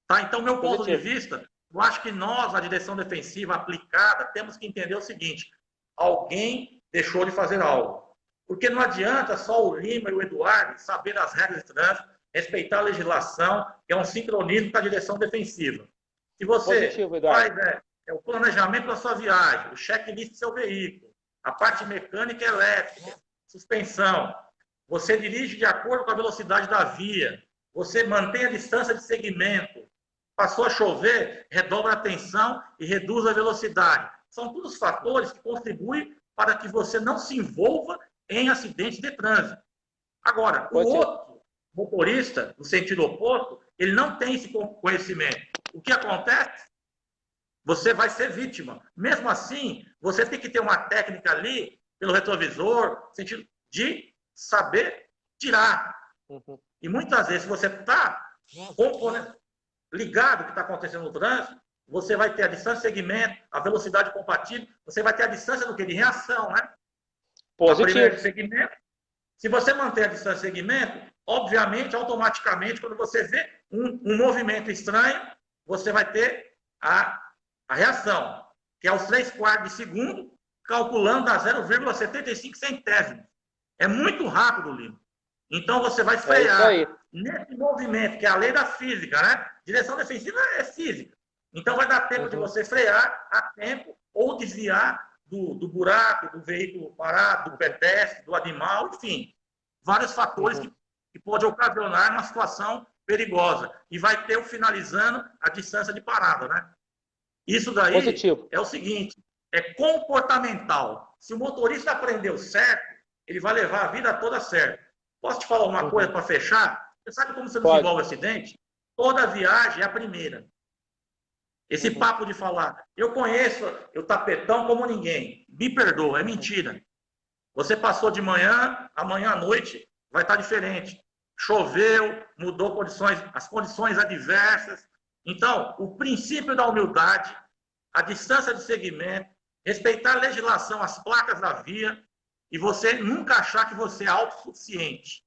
Tá? Então, meu ponto de vista, eu acho que nós, a direção defensiva aplicada, temos que entender o seguinte: alguém deixou de fazer algo. Porque não adianta só o Lima e o Eduardo saber as regras de trânsito, respeitar a legislação, que é um sincronismo com a direção defensiva. Se você faz o planejamento da sua viagem, o checklist do seu veículo, a parte mecânica e elétrica, suspensão, você dirige de acordo com a velocidade da via, você mantém a distância de segmento, passou a chover, redobra a atenção e reduz a velocidade. São todos fatores que contribuem para que você não se envolva em acidentes de trânsito. Agora, o outro motorista, no sentido oposto, ele não tem esse conhecimento. O que acontece? Você vai ser vítima. Mesmo assim, você tem que ter uma técnica ali, pelo retrovisor, no sentido de saber tirar. E muitas vezes, se você está ligado ao que está acontecendo no trânsito, você vai ter a distância de segmento, a velocidade compatível, você vai ter a distância do que? De reação, né? Positivo. A primeira de segmento. Se você manter a distância de segmento, obviamente, automaticamente, quando você vê um movimento estranho, você vai ter a reação, que é os 3/4 de segundo, calculando a 0,75 centésimos. É muito rápido, Lima. Então, você vai frear nesse movimento, que é a lei da física, né? Direção defensiva é física. Então, vai dar tempo de você frear a tempo ou desviar do buraco, do veículo parado, do pedestre, do animal, enfim. Vários fatores que podem ocasionar uma situação perigosa. E vai ter o finalizando a distância de parada, né? Isso daí é o seguinte, é comportamental. Se o motorista aprendeu certo, ele vai levar a vida toda certo. Posso te falar uma coisa para fechar? Você sabe como você desenvolve acidente? Toda viagem é a primeira. Esse papo de falar, eu conheço o tapetão como ninguém, me perdoa, é mentira. Você passou de manhã, amanhã à noite vai estar diferente. Choveu, mudou condições, as condições adversas. Então, o princípio da humildade, a distância de segmento, respeitar a legislação, as placas da via, e você nunca achar que você é autossuficiente.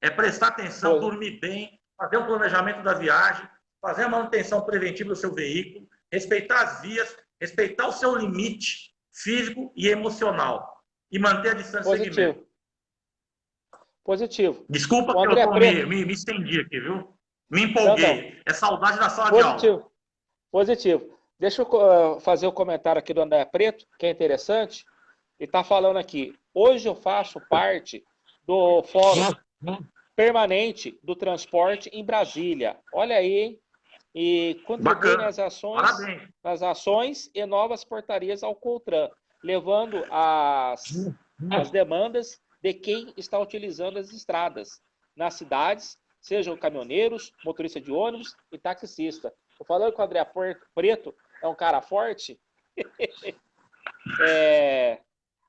É prestar atenção, dormir bem, fazer um planejamento da viagem, fazer a manutenção preventiva do seu veículo, respeitar as vias, respeitar o seu limite físico e emocional e manter a distância de segmento. Positivo. Desculpa que eu me estendi aqui, viu? Me empolguei. Não. É saudade da sala de aula. Positivo. Deixa eu fazer o comentário aqui do André Preto, que é interessante. Ele está falando aqui. Hoje eu faço parte do Fórum Permanente do Transporte em Brasília. Olha aí, hein? E contribui nas ações e novas portarias ao CONTRAN, levando as demandas de quem está utilizando as estradas nas cidades, sejam caminhoneiros, motorista de ônibus e taxista. Estou falando que o André Preto é um cara forte.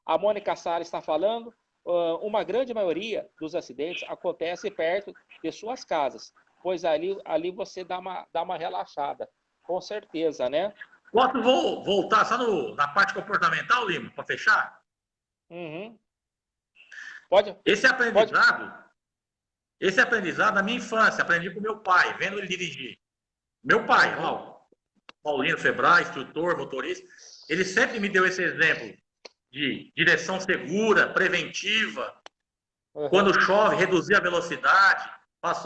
A Mônica Salles está falando, uma grande maioria dos acidentes acontece perto de suas casas, pois ali você dá uma relaxada, com certeza, né? Posso voltar só na parte comportamental, Lima, para fechar? Pode. Esse aprendizado da minha infância, aprendi com meu pai, vendo ele dirigir. Meu pai, Paulino Febrar, instrutor, motorista, ele sempre me deu esse exemplo de direção segura, preventiva. Quando chove, reduzir a velocidade.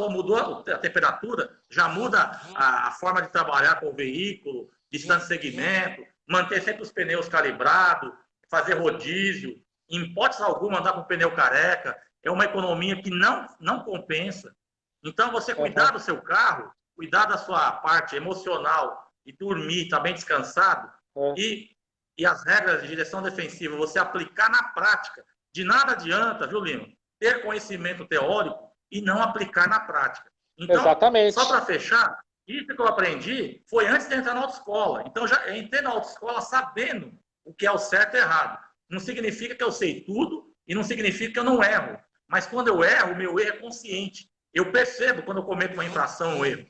Mudou a temperatura, já muda a forma de trabalhar com o veículo, distância de segmento, manter sempre os pneus calibrados, fazer rodízio. Em hipótese alguma, andar com pneu careca é uma economia que não compensa. Então, você cuidar do seu carro, cuidar da sua parte emocional e dormir, estar bem descansado, e as regras de direção defensiva, você aplicar na prática. De nada adianta, viu, Lima, ter conhecimento teórico e não aplicar na prática. Então, exatamente. Só para fechar, isso que eu aprendi foi antes de entrar na autoescola. Então, já entrei na autoescola sabendo o que é o certo e errado. Não significa que eu sei tudo e não significa que eu não erro. Mas quando eu erro, o meu erro é consciente. Eu percebo quando eu cometo uma infração ou erro.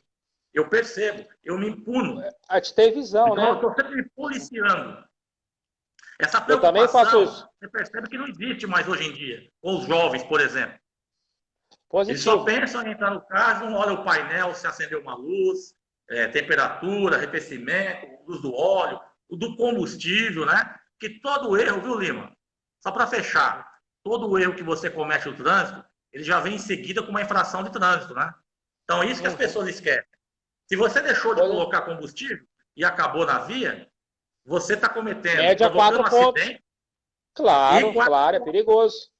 Eu percebo, eu me impuno. A gente tem visão, então, né? Eu estou sempre me policiando. Essa preocupação, eu também faço isso. Você percebe que não existe mais hoje em dia. Com os jovens, por exemplo. Positivo. Eles só pensam em entrar no carro, não olham o painel, se acendeu uma luz, temperatura, arrefecimento, luz do óleo, do combustível, né? Que todo erro, viu, Lima? Só para fechar, todo erro que você comete no trânsito, ele já vem em seguida com uma infração de trânsito, né? Então, é isso que as pessoas esquecem. Se você deixou de colocar combustível e acabou na via, você está cometendo média 4 pontos. Claro, é perigoso.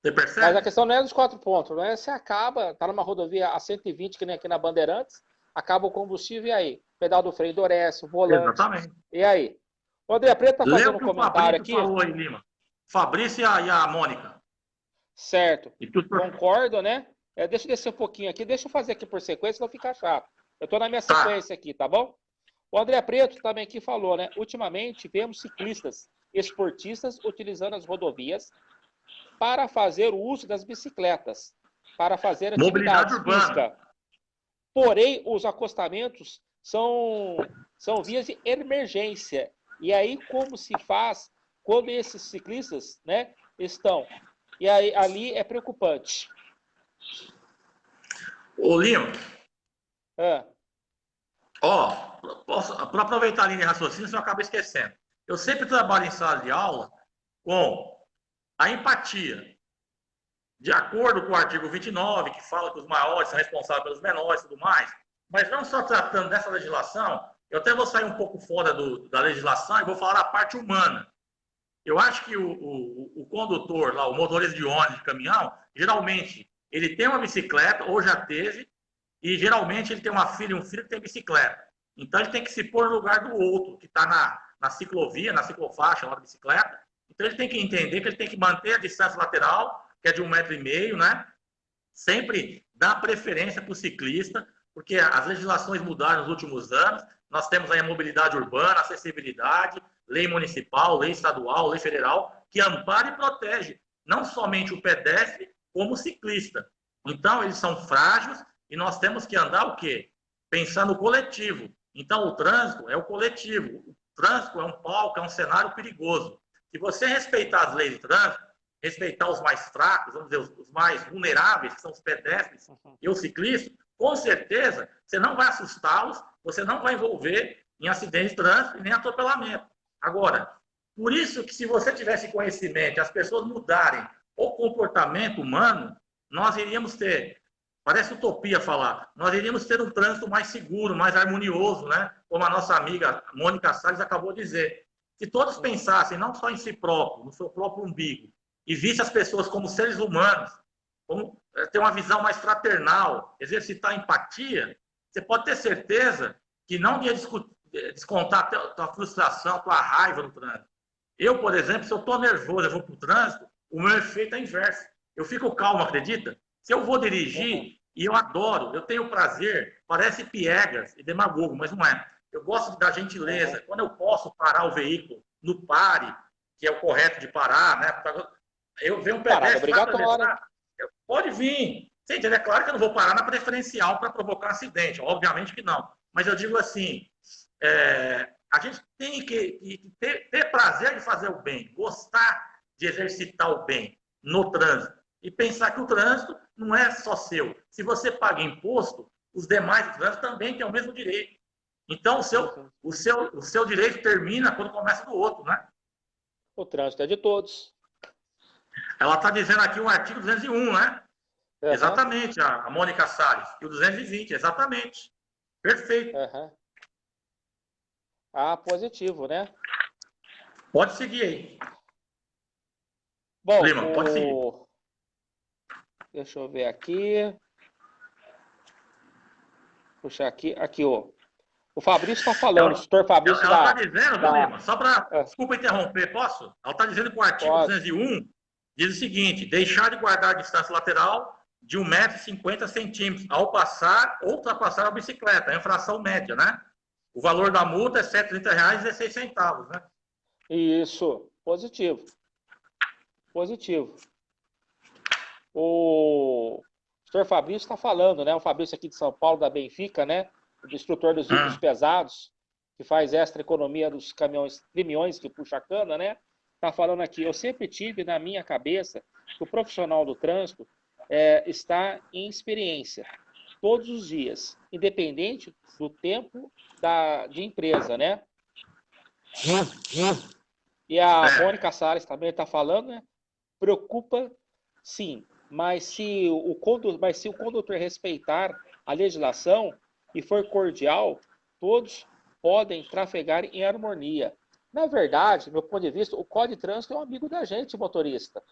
Você percebe? Mas a questão não é dos 4 pontos, né? Você acaba, está numa rodovia a 120, que nem aqui na Bandeirantes, acaba o combustível e aí? Pedal do freio endurece, o volante. Exatamente. E aí? O André Preto está fazendo um comentário aqui. Falou aí, Lima. Fabrício e a Mônica. Certo. Concordo, né? Deixa eu descer um pouquinho aqui. Deixa eu fazer aqui por sequência, não fica chato. Eu estou na minha sequência aqui, tá bom? O André Preto também aqui falou, né? Ultimamente, vemos ciclistas esportistas utilizando as rodovias para fazer o uso das bicicletas, para fazer atividade física. Porém, os acostamentos são vias de emergência. E aí, como se faz quando esses ciclistas, né, estão? E aí, ali é preocupante. Ô, Lima. Para aproveitar a linha de raciocínio, eu acabo esquecendo. Eu sempre trabalho em sala de aula com a empatia. De acordo com o artigo 29, que fala que os maiores são responsáveis pelos menores e tudo mais, mas não só tratando dessa legislação, eu até vou sair um pouco fora da legislação e vou falar da parte humana. Eu acho que o condutor, lá, o motorista de ônibus, de caminhão, geralmente, ele tem uma bicicleta, ou já teve, e geralmente ele tem uma filha e um filho que tem bicicleta. Então ele tem que se pôr no lugar do outro, que está na ciclovia, na ciclofaixa, lá da bicicleta. Então, ele tem que entender que ele tem que manter a distância lateral, que é de 1,5 m, né? Sempre dar preferência para o ciclista, porque as legislações mudaram nos últimos anos. Nós temos aí a mobilidade urbana, acessibilidade, lei municipal, lei estadual, lei federal, que ampara e protege não somente o pedestre, como o ciclista. Então, eles são frágeis e nós temos que andar o quê? Pensar no coletivo. Então, o trânsito é o coletivo. O trânsito é um palco, é um cenário perigoso. Se você respeitar as leis de trânsito, respeitar os mais fracos, vamos dizer, os mais vulneráveis, que são os pedestres e os ciclistas, com certeza, você não vai assustá-los, você não vai envolver em acidente de trânsito e nem atropelamento. Agora, por isso que se você tivesse conhecimento e as pessoas mudarem o comportamento humano, nós iríamos ter, parece utopia falar, nós iríamos ter um trânsito mais seguro, mais harmonioso, né? Como a nossa amiga Mônica Salles acabou de dizer. Se todos pensassem não só em si próprio, no seu próprio umbigo, e vissem as pessoas como seres humanos, como ter uma visão mais fraternal, exercitar empatia, você pode ter certeza que não ia descontar a tua frustração, a tua raiva no trânsito. Eu, por exemplo, se eu estou nervoso, eu vou para o trânsito, o meu efeito é inverso. Eu fico calmo, acredita? Se eu vou dirigir, e eu adoro, eu tenho prazer, parece piegas e demagogo, mas não é. Eu gosto da gentileza. Quando eu posso parar o veículo no pare, que é o correto de parar, né? Eu vejo um pedestre... obrigatório. Pode vir. Você entende? É claro que eu não vou parar na preferencial para provocar acidente. Obviamente que não. Mas eu digo assim, a gente tem que ter prazer de fazer o bem, gostar de exercitar o bem no trânsito. E pensar que o trânsito não é só seu. Se você paga imposto, os demais do trânsito também têm o mesmo direito. Então, o seu direito termina quando começa do outro, né? O trânsito é de todos. Ela está dizendo aqui o artigo 201, né? Uhum. Exatamente, a Mônica Salles. E o 220, exatamente. Perfeito. Uhum. Ah, positivo, né? Pode seguir aí. Bom, Lima, pode seguir. Deixa eu ver aqui. Puxar aqui. Aqui, ó. O Fabrício está falando, o setor Fabrício ela está dizendo, Lima, só para... Desculpa interromper, posso? Ela está dizendo que o artigo 201 diz o seguinte: deixar de guardar a distância lateral de 1,50 m ao passar ou ultrapassar a bicicleta, a infração média, né? O valor da multa é R$ 130,16, né? Isso, positivo. Positivo. O setor Fabrício está falando, né? O Fabrício aqui de São Paulo, da Benfica, né? Do instrutor dos veículos pesados, que faz extra economia dos caminhões que puxa a cana, né? Está falando aqui, eu sempre tive na minha cabeça que o profissional do trânsito está em experiência, todos os dias, independente do tempo de empresa, né? E a Mônica Salles também está falando, né? Preocupa, sim, mas se o condutor respeitar a legislação e for cordial, todos podem trafegar em harmonia. Na verdade, do meu ponto de vista, o Código de Trânsito é um amigo da gente, motorista.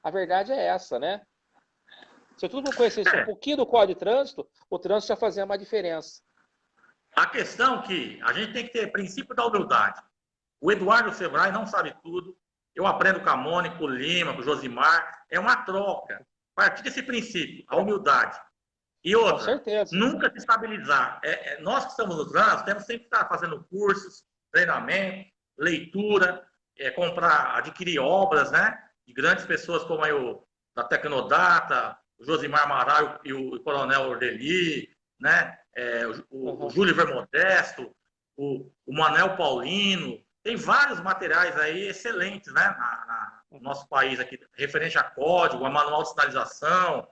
A verdade é essa, né? Se todo mundo conhecesse um pouquinho do Código de Trânsito, o trânsito já fazia uma diferença. A questão é que a gente tem que ter princípio da humildade. O Eduardo Sebrae não sabe tudo. Eu aprendo com a Mônica, com o Lima, com o Josimar. É uma troca. A partir desse princípio, a humildade. E outra, nunca se estabilizar. Nós que estamos no trânsito, temos sempre que estar fazendo cursos, treinamento, leitura, adquirir obras, né? De grandes pessoas como aí da Tecnodata, o Josimar Amaral e o Coronel Ordeli, né? O Júlio Vermodesto, o Manuel Paulino. Tem vários materiais aí excelentes, né? No nosso país aqui, referente a código, a manual de sinalização,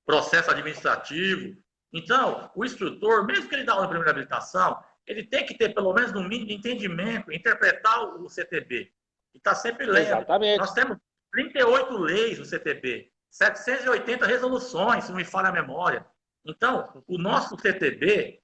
processo administrativo. Então, o instrutor, mesmo que ele dá aula de primeira habilitação, ele tem que ter, pelo menos, no mínimo de entendimento, interpretar o CTB. E está sempre lendo. Exatamente. Nós temos 38 leis no CTB, 780 resoluções, se não me falha a memória. Então, o nosso CTB,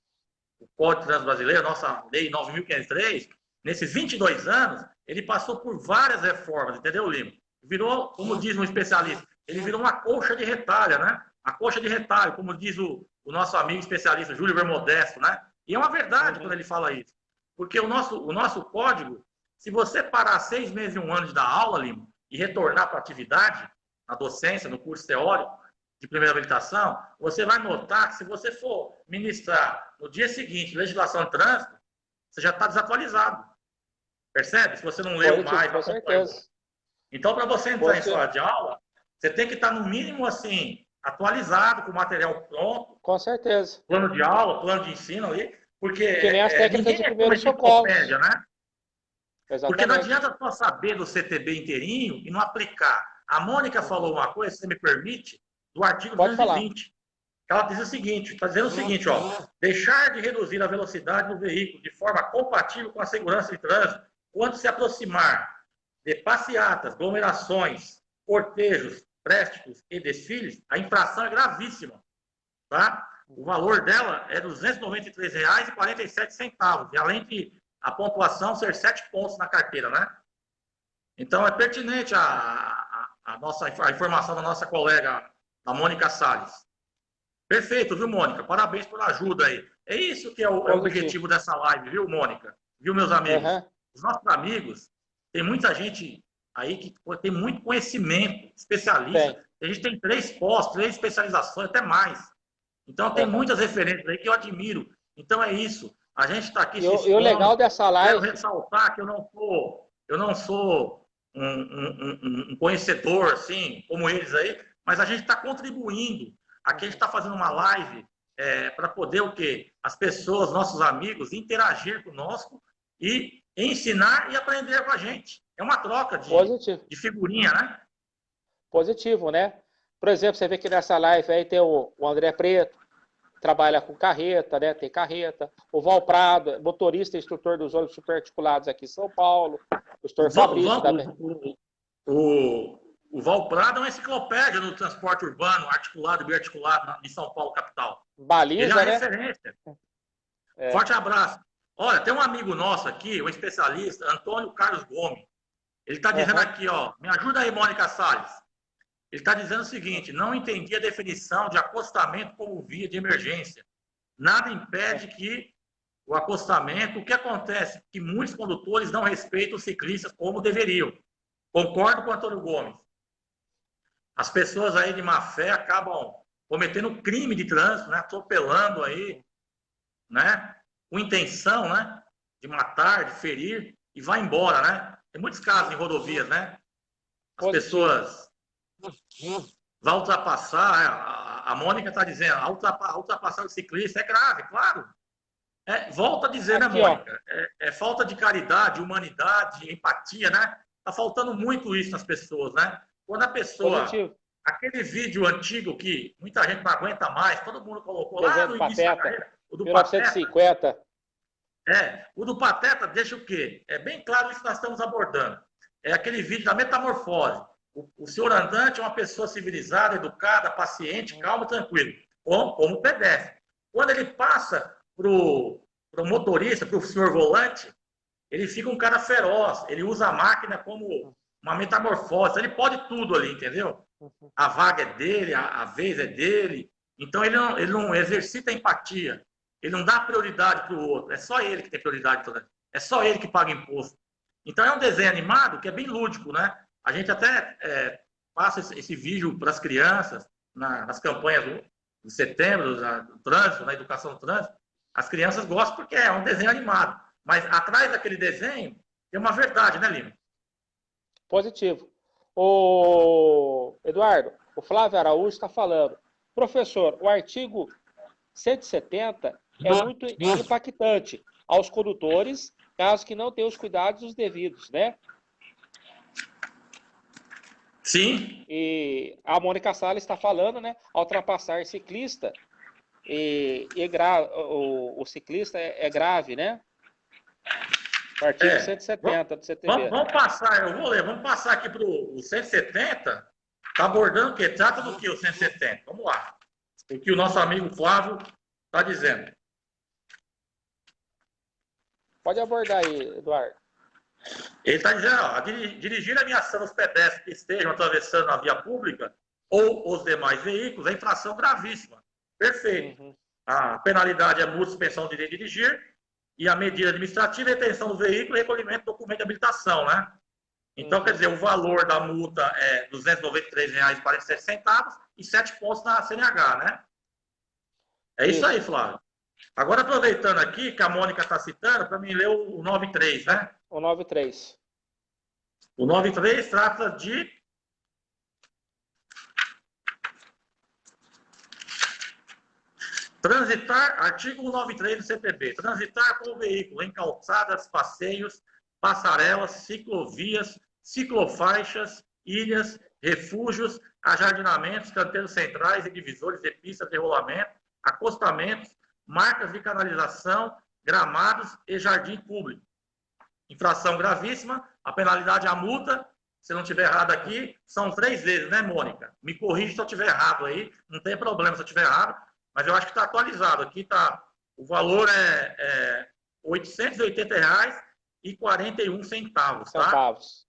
o Código de Trânsito Brasileiro, a nossa Lei 9.503, nesses 22 anos, ele passou por várias reformas, entendeu, Lima? Virou, como diz um especialista, ele virou uma colcha de retalho, né? A colcha de retalho, como diz o nosso amigo especialista, Júlio Vermodesto, né? E é uma verdade quando ele fala isso. Porque o nosso código, se você parar 6 meses e 1 ano de dar aula, Lima, e retornar para a atividade, na docência, no curso teórico de primeira habilitação, você vai notar que se você for ministrar no dia seguinte legislação de trânsito, você já está desatualizado. Percebe? Se você não leu mais, com certeza. Então, para você entrar em sala de aula, você tem que estar, no mínimo, assim, atualizado, com o material pronto. Com certeza. Plano de aula, plano de ensino ali. Porque que nem as técnicas de primeiro socorro. Né? Exatamente. Porque não adianta só saber do CTB inteirinho e não aplicar. A Mônica falou uma coisa, se você me permite, do artigo 220. Ela diz o seguinte, está dizendo o seguinte, ó, deixar de reduzir a velocidade do veículo de forma compatível com a segurança de trânsito quando se aproximar de passeatas, aglomerações, cortejos, présticos e desfiles, a infração é gravíssima, tá? O valor dela é R$ 293,47, e além de a pontuação ser 7 pontos na carteira, né? Então, é pertinente a informação da nossa colega, a Mônica Salles. Perfeito, viu, Mônica? Parabéns pela ajuda aí. É isso que é o objetivo dessa live, viu, Mônica? Viu, meus amigos? Os nossos amigos, tem muita gente aí que tem muito conhecimento, especialista. A gente tem 3 pós, 3 especializações, até mais. Então, tem muitas referências aí que eu admiro. Então, é isso. A gente está aqui... E o legal dessa live... Quero ressaltar que eu não sou um conhecedor, assim, como eles aí, mas a gente está contribuindo. Aqui a gente está fazendo uma live para poder o quê? As pessoas, nossos amigos, interagir conosco e ensinar e aprender com a gente. É uma troca de figurinha, né? Positivo, né? Por exemplo, você vê que nessa live aí tem o André Preto, trabalha com carreta, né? Tem carreta. O Val Prado, motorista e instrutor dos ônibus superarticulados aqui em São Paulo. O Dr. Fabrício também. O Val Prado é uma enciclopédia no transporte urbano, articulado e biarticulado em São Paulo, capital. Baliza, ele é uma né? referência. Forte abraço. Olha, tem um amigo nosso aqui, um especialista, Antônio Carlos Gomes. Ele está dizendo aqui, ó, me ajuda aí, Mônica Salles. Ele está dizendo o seguinte, não entendi a definição de acostamento como via de emergência. Nada impede que o acostamento, o que acontece? Que muitos condutores não respeitam os ciclistas como deveriam. Concordo com o Antônio Gomes. As pessoas aí de má fé acabam cometendo crime de trânsito, né? Atropelando aí, né? Com intenção, né? De matar, de ferir e vai embora, né? Tem muitos casos em rodovias, né? As pessoas vão ultrapassar, a Mônica está dizendo, ultrapassar o ciclista é grave, claro. Volto a dizer, aqui, né, Mônica? É falta de caridade, humanidade, empatia, né? Está faltando muito isso nas pessoas, né? Quando a pessoa... Aquele vídeo antigo que muita gente não aguenta mais, todo mundo colocou lá no início da carreira, o do 1950. Pateta. O do Pateta deixa o quê? É bem claro isso que nós estamos abordando. É aquele vídeo da metamorfose. O senhor andante é uma pessoa civilizada, educada, paciente, calma, tranquilo, como pedestre. Quando ele passa para o motorista, para o senhor volante, ele fica um cara feroz, ele usa a máquina como uma metamorfose, ele pode tudo ali, entendeu? A vaga é dele, a vez é dele, então ele não exercita empatia, ele não dá prioridade para o outro, é só ele que tem prioridade toda, é só ele que paga imposto. Então é um desenho animado que é bem lúdico, né? A gente até passa esse vídeo para as crianças, nas campanhas do setembro, do trânsito, na educação do trânsito, as crianças gostam porque é um desenho animado. Mas atrás daquele desenho tem uma verdade, né, Lima? Positivo. O Eduardo, o Flávio Araújo está falando. Professor, o artigo 170 é muito impactante aos condutores, caso que não tenham os cuidados devidos, né? Sim. E a Mônica Salles está falando, né? Ao ultrapassar ciclista, o ciclista é grave, né? O artigo 170 do CTB. Vamos passar, eu vou ler, vamos passar aqui para o 170. Está abordando o quê? Trata do que o 170? Vamos lá. O que o nosso amigo Flávio está dizendo. Pode abordar aí, Eduardo. Ele está dizendo, ó, dirigir a ameaçando os pedestres que estejam atravessando a via pública ou os demais veículos é infração gravíssima. Perfeito. A penalidade é multa, suspensão de direito de dirigir e a medida administrativa, retenção do veículo e recolhimento do documento de habilitação, né? Então, quer dizer, o valor da multa é R$ 293,47 e 7 pontos na CNH, né? É isso aí, Flávio. Agora, aproveitando aqui que a Mônica está citando, para mim ler o 93, né? O 93. O 93 trata de transitar, artigo 193 do CTB, transitar com o veículo em calçadas, passeios, passarelas, ciclovias, ciclofaixas, ilhas, refúgios, ajardinamentos, canteiros centrais e divisores de pistas de rolamento, acostamentos, marcas de canalização, gramados e jardim público. Infração gravíssima, a penalidade, a multa, se não estiver errado aqui, são 3 vezes, né, Mônica? Me corrija se eu estiver errado aí, não tem problema se eu estiver errado, mas eu acho que está atualizado. Aqui está, o valor é R$ 880,41, tá? Centavos.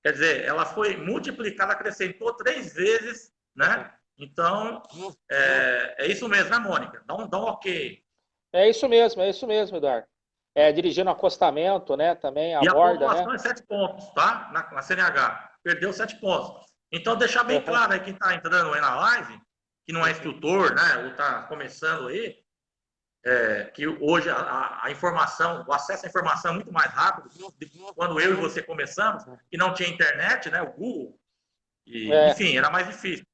Quer dizer, ela foi multiplicada, acrescentou 3 vezes, né? Então, é isso mesmo, né, Mônica? Dá um ok. É isso mesmo, Eduardo. Dirigindo acostamento, né? Também a E borda, a pontuação né? é 7 pontos, tá? Na CNH. Perdeu 7 pontos. Então, deixar bem claro aí quem está entrando aí na live, que não é instrutor, né? Ou está começando aí, que hoje a informação, o acesso à informação é muito mais rápido do que quando eu e você começamos, que não tinha internet, né? O Google. Enfim, era mais difícil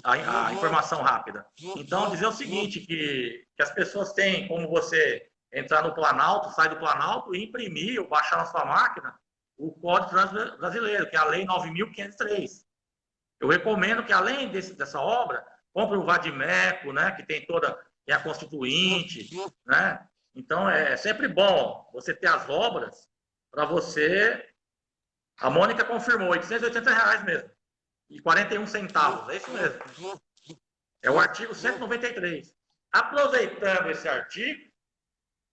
a informação rápida. Então, dizer o seguinte, que as pessoas têm como você entrar no Planalto, sair do Planalto e imprimir ou baixar na sua máquina o Código de Trânsito Brasileiro, que é a Lei 9.503. Eu recomendo que, além dessa obra, compre o Vadimeco, né, que tem a Constituinte, né? Então, é sempre bom você ter as obras para você... A Mônica confirmou, R$ 880 mesmo. E 41 centavos, é isso mesmo. É o artigo 193. Aproveitando esse artigo,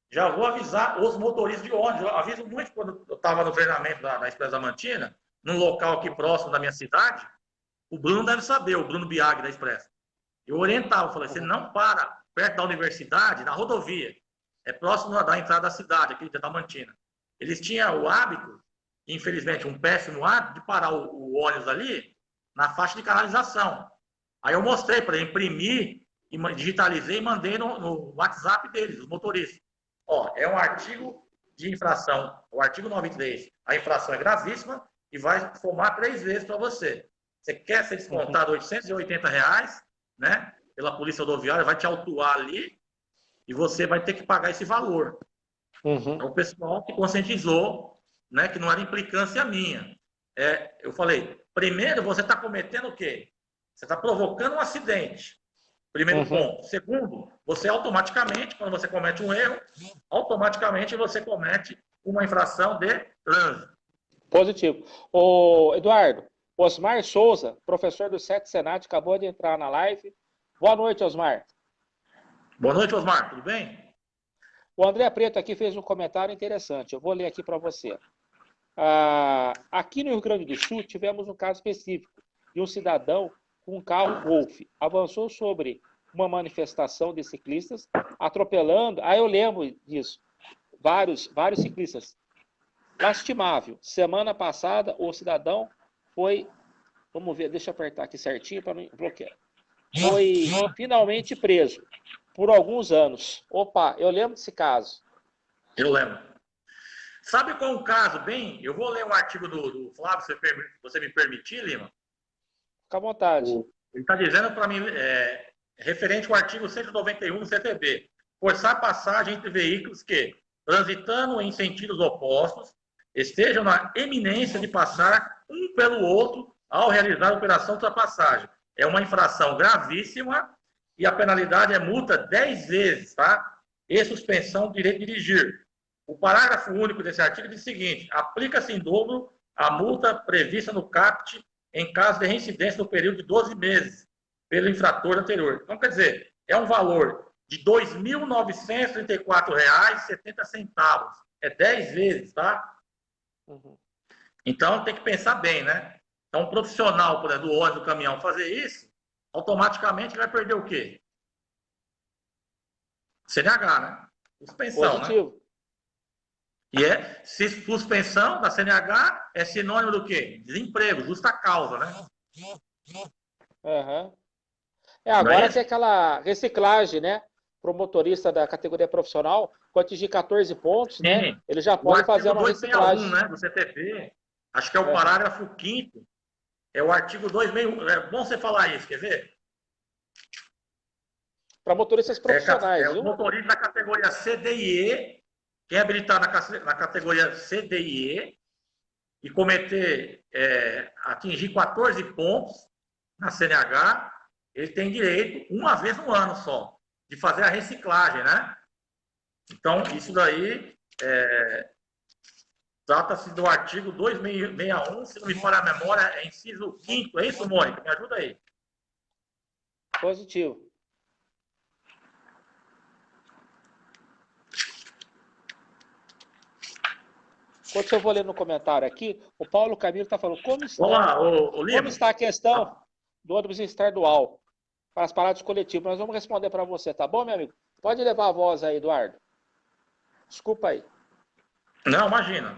já vou avisar os motoristas de ônibus. Eu aviso muito quando eu estava no treinamento da Expressa Diamantina, num local aqui próximo da minha cidade. O Bruno deve saber, o Bruno Biag da Expressa. Eu orientava, falei, você não para perto da universidade, na rodovia. É próximo da entrada da cidade, aqui de Diamantina. Eles tinham o hábito, infelizmente, um péssimo hábito, de parar o ônibus ali na faixa de canalização. Aí eu mostrei para ele, imprimi, digitalizei e mandei no WhatsApp deles, os motoristas. Ó, é um artigo de infração, o artigo 93. A infração é gravíssima e vai somar 3 vezes para você. Você quer ser descontado R$ 880, né? Pela Polícia Rodoviária, vai te autuar ali e você vai ter que pagar esse valor. Então, o pessoal que conscientizou, né, que não era implicância minha. Eu falei, primeiro, você está cometendo o quê? Você está provocando um acidente. Primeiro ponto. Segundo, você automaticamente, quando você comete um erro, automaticamente você comete uma infração de trânsito. Positivo. Ô, Eduardo, Osmar Souza, professor do 7 Senat, acabou de entrar na live. Boa noite, Osmar. Boa noite, Osmar. Tudo bem? O André Preto aqui fez um comentário interessante. Eu vou ler aqui para você. Aqui no Rio Grande do Sul, tivemos um caso específico de um cidadão com um carro Golf. Avançou sobre uma manifestação de ciclistas, atropelando... eu lembro disso. Vários ciclistas. Lastimável. Semana passada, o cidadão foi... Vamos ver, deixa eu apertar aqui certinho para não bloquear. Foi finalmente preso por alguns anos. Opa, eu lembro desse caso. Eu lembro. Sabe qual é um caso bem... Eu vou ler um artigo do Flávio, se você me permitir, Lima. Fica à vontade. Ele está dizendo para mim, referente ao artigo 191 do CTB, forçar passagem entre veículos que, transitando em sentidos opostos, estejam na eminência de passar um pelo outro ao realizar a operação de ultrapassagem. É uma infração gravíssima e a penalidade é multa 10 vezes, tá? E suspensão do direito de dirigir. O parágrafo único desse artigo diz o seguinte: aplica-se em dobro a multa prevista no CAPT em caso de reincidência no período de 12 meses pelo infrator anterior. Então, quer dizer, é um valor de R$ 2.934,70. É 10 vezes, tá? Então, tem que pensar bem, né? Então, um profissional, por exemplo, do ônibus, do caminhão, fazer isso, automaticamente ele vai perder o quê? CNH, né? Suspensão, positivo. né? Se suspensão da CNH é sinônimo do quê? Desemprego, justa causa, né? Uhum. Não é Agora isso? tem aquela reciclagem, né? Para o motorista da categoria profissional, quando atingir 14 pontos, né? Sim. Ele já O pode fazer artigo uma 261, reciclagem. né, do CTP, acho que é o Uhum. parágrafo 5º, é o artigo 261. É bom você falar isso, quer ver? Para motoristas É profissionais, o viu? motorista da categoria C, D e E, quem habilitar na categoria C, D e E e cometer, atingir 14 pontos na CNH, ele tem direito, uma vez no ano só, de fazer a reciclagem, né? Então, isso daí trata-se do artigo 261, se não me falha a memória, é inciso 5º, é isso, Mônica? Me ajuda aí. Positivo. Enquanto eu vou ler no comentário aqui, o Paulo Camilo está falando Vamos lá, ô como Lima. está a questão do ônibus estadual para as paradas coletivas. Nós vamos responder para você, tá bom, meu amigo? Pode levar a voz aí, Eduardo. Desculpa aí. Não, imagina.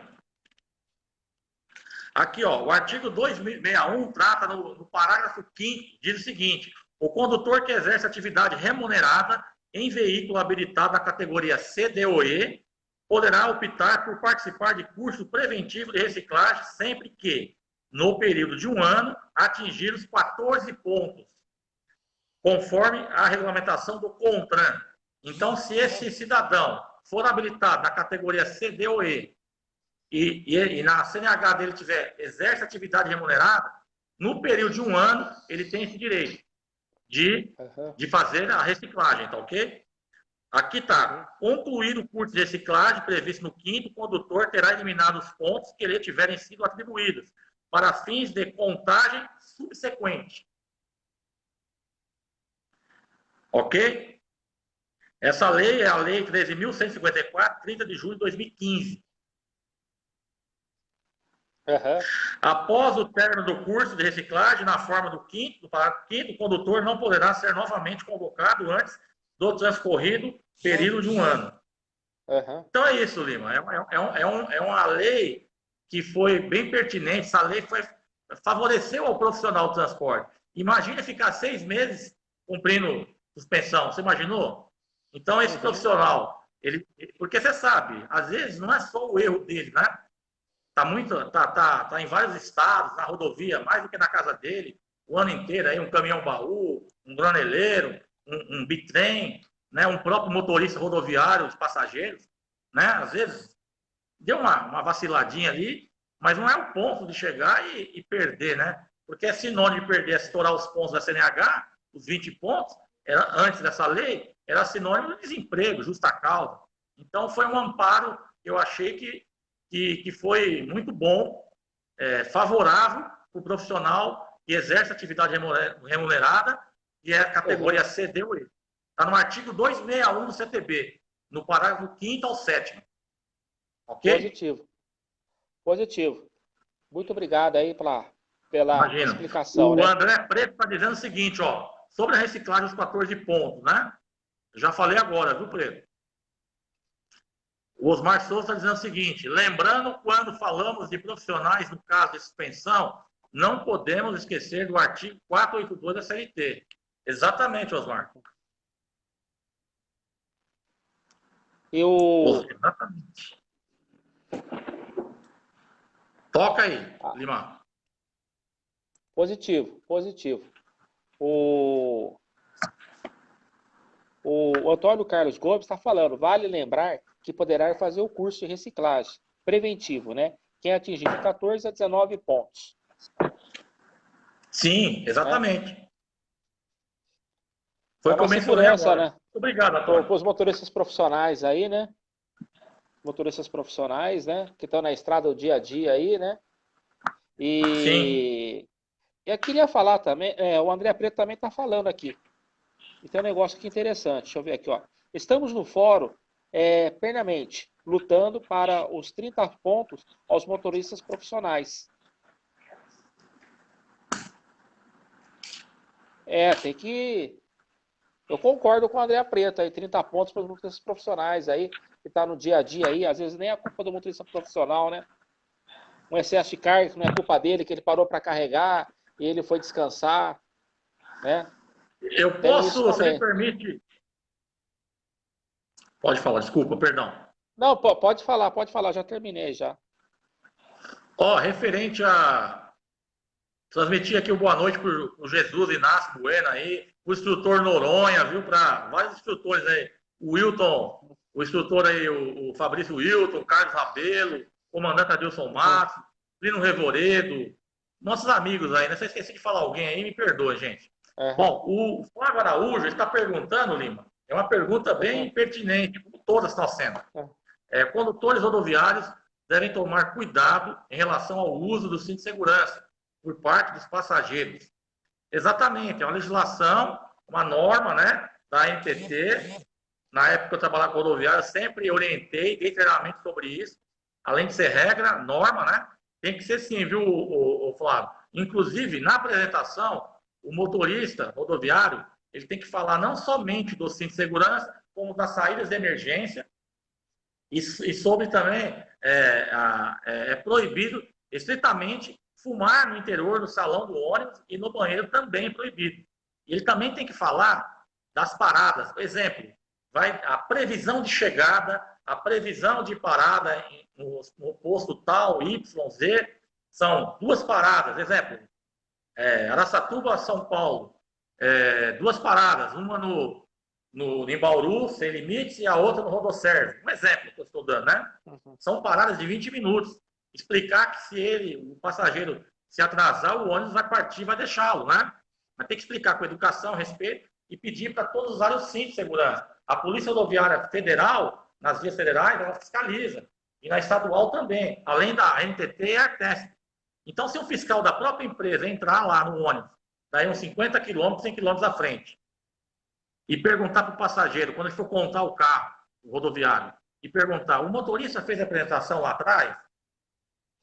Aqui, ó, o artigo 261 trata no parágrafo 5º, diz o seguinte: o condutor que exerce atividade remunerada em veículo habilitado na categoria C, D ou E poderá optar por participar de curso preventivo de reciclagem sempre que, no período de um ano, atingir os 14 pontos, conforme a regulamentação do CONTRAN. Então, se esse cidadão for habilitado na categoria C, D ou E e na CNH dele exerce atividade remunerada, no período de um ano, ele tem esse direito de fazer a reciclagem, tá ok? Aqui está. Concluído o curso de reciclagem previsto no 5º, o condutor terá eliminado os pontos que lhe tiverem sido atribuídos para fins de contagem subsequente. Ok? Essa lei é a Lei 13.154, 30 de julho de 2015. Após o término do curso de reciclagem, na forma do parágrafo 5º, o condutor não poderá ser novamente convocado antes do transcorrido período de um ano. Então é isso, Lima. É uma lei que foi bem pertinente. Essa lei favoreceu ao profissional do transporte. Imagina ficar 6 meses cumprindo suspensão. Você imaginou? Então, esse profissional, porque você sabe, às vezes não é só o erro dele, né? Tá em vários estados, na rodovia, mais do que na casa dele, o ano inteiro, aí um caminhão-baú, um graneleiro, um bitrem, né, um próprio motorista rodoviário, os passageiros, né, às vezes deu uma vaciladinha ali, mas não é o ponto de chegar e perder, né, porque é sinônimo de perder, estourar os pontos da CNH, os 20 pontos, antes dessa lei, era sinônimo de desemprego, justa causa. Então, foi um amparo que eu achei que foi muito bom, favorável para o profissional que exerce atividade remunerada, que é a categoria C, D ou E. Está no artigo 261 do CTB, no parágrafo 5º ao 7º. Ok? Positivo. Muito obrigado aí pela Imagina. explicação, O né? André Preto está dizendo o seguinte, ó, sobre a reciclagem dos 14 pontos, né? Eu já falei agora, viu, Preto? O Osmar Souza está dizendo o seguinte: lembrando, quando falamos de profissionais no caso de suspensão, não podemos esquecer do artigo 482 da CLT. Exatamente, Osmar. Exatamente. Toca aí, Lima. Positivo. O Antônio Carlos Gomes está falando, vale lembrar que poderá fazer o curso de reciclagem preventivo, né? Quem atingir de 14 a 19 pontos. Sim, exatamente. Né? Foi o que eu mencionei agora. Né? Obrigado, Antônio. Para os motoristas profissionais aí, né? Motoristas profissionais, né? Que estão na estrada o dia a dia aí, né? Sim. Eu queria falar também, o André Preto também está falando aqui. E tem um negócio aqui interessante, deixa eu ver aqui, ó. Estamos no fórum plenamente, lutando para os 30 pontos aos motoristas profissionais. Tem que Eu concordo com o André Preto aí, 30 pontos para os motoristas profissionais aí, que está no dia a dia aí, às vezes nem é culpa do motorista profissional, né? Um excesso de carga, que não é culpa dele, que ele parou para carregar e ele foi descansar, né? Eu Tem isso posso, você me também. permite? Pode falar, desculpa, perdão. Não, pode falar, já terminei já. Ó, referente a. Transmitir aqui o boa noite para o Jesus Inácio Bueno aí, o instrutor Noronha, viu? Para vários instrutores aí. O Wilton, o instrutor aí, o Fabrício Wilton, o Carlos Rabelo, o comandante Adilson Matos, Lino Revoredo, nossos amigos aí, né? Se eu esqueci de falar alguém aí, me perdoa, gente. Uhum. Bom, o Flávio Araújo está perguntando, Lima, é uma pergunta bem pertinente, como todas estão sendo. Condutores rodoviários devem tomar cuidado em relação ao uso do cinto de segurança por parte dos passageiros. Exatamente, é uma legislação, uma norma, né, da ANTT. Na época que eu trabalhava com rodoviária, eu sempre orientei, dei treinamento sobre isso. Além de ser regra, norma, né? Tem que ser sim, viu, o Flávio? Inclusive, na apresentação, o motorista rodoviário, ele tem que falar não somente do cinto de segurança, como das saídas de emergência, e sobre também, é proibido estritamente fumar no interior do salão do ônibus e no banheiro também é proibido. Ele também tem que falar das paradas. Por exemplo, a previsão de chegada, a previsão de parada no posto tal, Y, Z, são 2 paradas. Exemplo, Araçatuba, São Paulo, 2 paradas, uma em Bauru, sem limites, e a outra no Rodoserve. Um exemplo que eu estou dando, né? São paradas de 20 minutos. Explicar que se o passageiro se atrasar, o ônibus vai partir e vai deixá-lo, né? Mas tem que explicar com educação, respeito e pedir para todos usarem o cinto de segurança. A Polícia Rodoviária Federal, nas vias federais, ela fiscaliza. E na estadual também, além da NTT e a Artesp. Então, se um fiscal da própria empresa entrar lá no ônibus, daí uns 50 quilômetros, 100 quilômetros à frente, e perguntar para o passageiro, quando ele for contar o carro, o rodoviário, e perguntar, o motorista fez a apresentação lá atrás?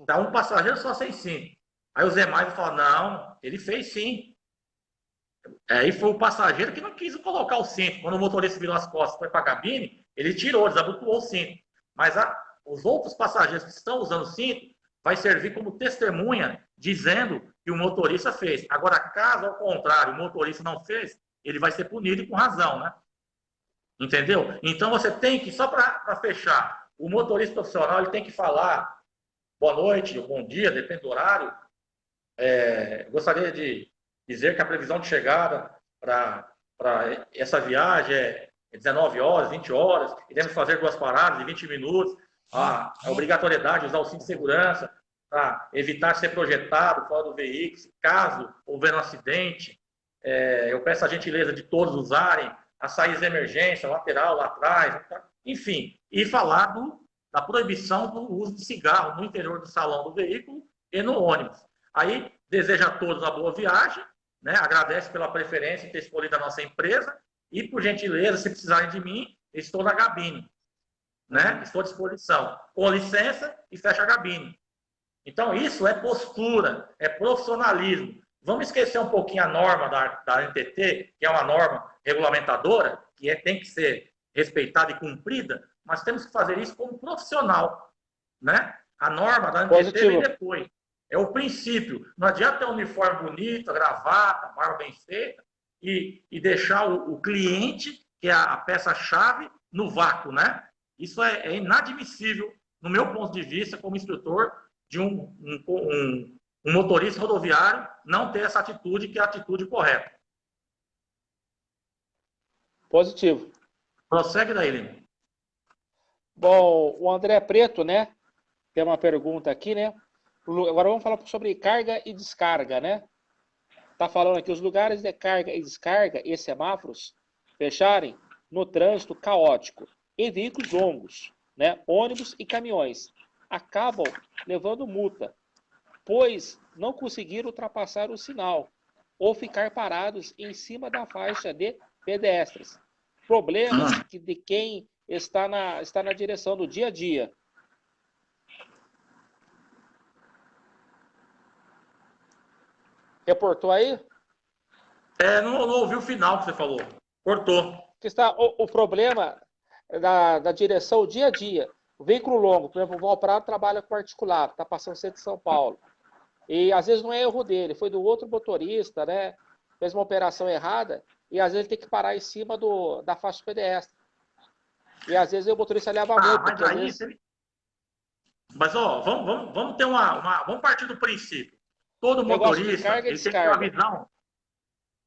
Tá um passageiro só sem cinto. Aí os demais falam, não, ele fez sim. Aí foi o passageiro que não quis colocar o cinto. Quando o motorista virou as costas e foi para a cabine, ele tirou, desabotoou o cinto. Mas os outros passageiros que estão usando o cinto vai servir como testemunha, dizendo que o motorista fez. Agora, caso ao contrário, o motorista não fez, ele vai ser punido e com razão, né? Entendeu? Então você tem que, só para fechar, o motorista profissional ele tem que falar boa noite, bom dia, depende do horário. Gostaria de dizer que a previsão de chegada para essa viagem é 19 horas, 20 horas, iremos fazer 2 paradas de 20 minutos. A obrigatoriedade de usar o cinto de segurança para evitar ser projetado fora do veículo, caso houver um acidente. Eu peço a gentileza de todos usarem as saídas de emergência, lateral, lá atrás, enfim, e falar da proibição do uso de cigarro no interior do salão do veículo e no ônibus. Aí, desejo a todos uma boa viagem, né? Agradeço pela preferência em ter escolhido a nossa empresa e, por gentileza, se precisarem de mim, estou na cabine, né? Estou à disposição. Com licença e fecha a cabine. Então, isso é postura, é profissionalismo. Vamos esquecer um pouquinho a norma da NTT, que é uma norma regulamentadora, que tem que ser respeitada e cumprida, mas temos que fazer isso como profissional, né? A norma da NTT vem depois. É o princípio. Não adianta ter um uniforme bonito, a gravata, a barba bem feita, e deixar o cliente, que é a peça-chave, no vácuo, né? Isso é inadmissível, no meu ponto de vista, como instrutor, de um motorista rodoviário não ter essa atitude, que é a atitude correta. Positivo. Prossegue daí, Lima. Bom, o André Preto, né? Tem uma pergunta aqui, né? Agora vamos falar sobre carga e descarga, né? Tá falando aqui os lugares de carga e descarga e semáforos fecharem no trânsito caótico em veículos longos, né? Ônibus e caminhões acabam levando multa, pois não conseguiram ultrapassar o sinal ou ficar parados em cima da faixa de pedestres. Problemas de quem está na direção do dia a dia. Reportou aí? Não ouvi o final que você falou. Cortou. Que está o problema da direção dia a dia. O veículo longo, por exemplo, o Valprado trabalha com particular, está passando centro de São Paulo. E às vezes não é erro dele, foi do outro motorista, né? Fez uma operação errada e às vezes ele tem que parar em cima da faixa pedestre. E às vezes o motorista leva multa. Mas aí, vezes... Mas ó, vamos ter vamos partir do princípio. Todo motorista, ele tem que ter uma visão.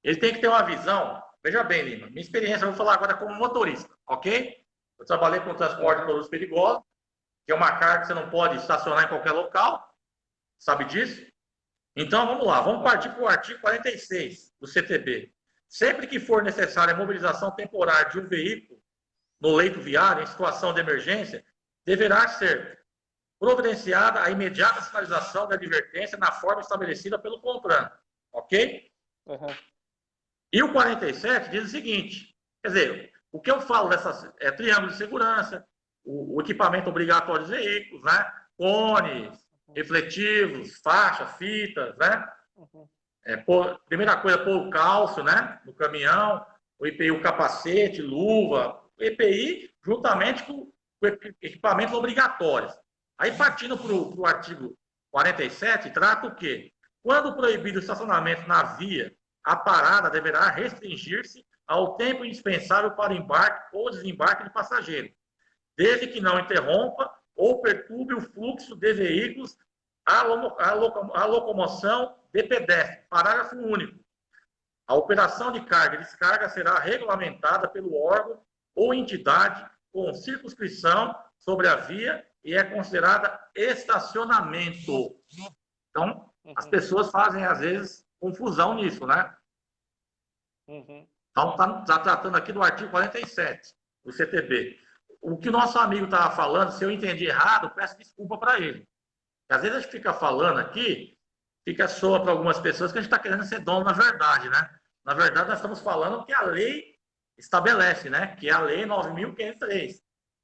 Ele tem que ter uma visão. Veja bem, Lima, minha experiência, eu vou falar agora como motorista, ok? Eu trabalhei com transporte de produtos perigosos, que é uma carga que você não pode estacionar em qualquer local, sabe disso? Então, vamos lá, vamos partir para o artigo 46 do CTB. Sempre que for necessária a mobilização temporária de um veículo no leito viário, em situação de emergência, deverá ser providenciada a imediata sinalização da advertência na forma estabelecida pelo CONTRAN, ok? Uhum. E o 47 diz o seguinte, quer dizer, o que eu falo dessas triângulo de segurança, o equipamento obrigatório dos veículos, né? Cones, refletivos, faixas, fitas, né? Uhum. Primeira coisa, pôr o calço, né? No caminhão, o EPI, o capacete, luva, o EPI juntamente com equipamentos obrigatórios. Aí, partindo para o artigo 47, trata o quê? Quando proibido o estacionamento na via, a parada deverá restringir-se ao tempo indispensável para embarque ou desembarque de passageiro, desde que não interrompa ou perturbe o fluxo de veículos, a locomoção de pedestre. Parágrafo único. A operação de carga e descarga será regulamentada pelo órgão ou entidade com circunscrição sobre a via e é considerada estacionamento. Então, as pessoas fazem, às vezes, confusão nisso, né? Uhum. Então, está tratando aqui do artigo 47 do CTB. O que o nosso amigo estava falando, se eu entendi errado, peço desculpa para ele. Às vezes a gente fica falando aqui, soa para algumas pessoas que a gente está querendo ser dono na verdade, né? Na verdade, nós estamos falando o que a lei estabelece, né? Que é a Lei 9.503,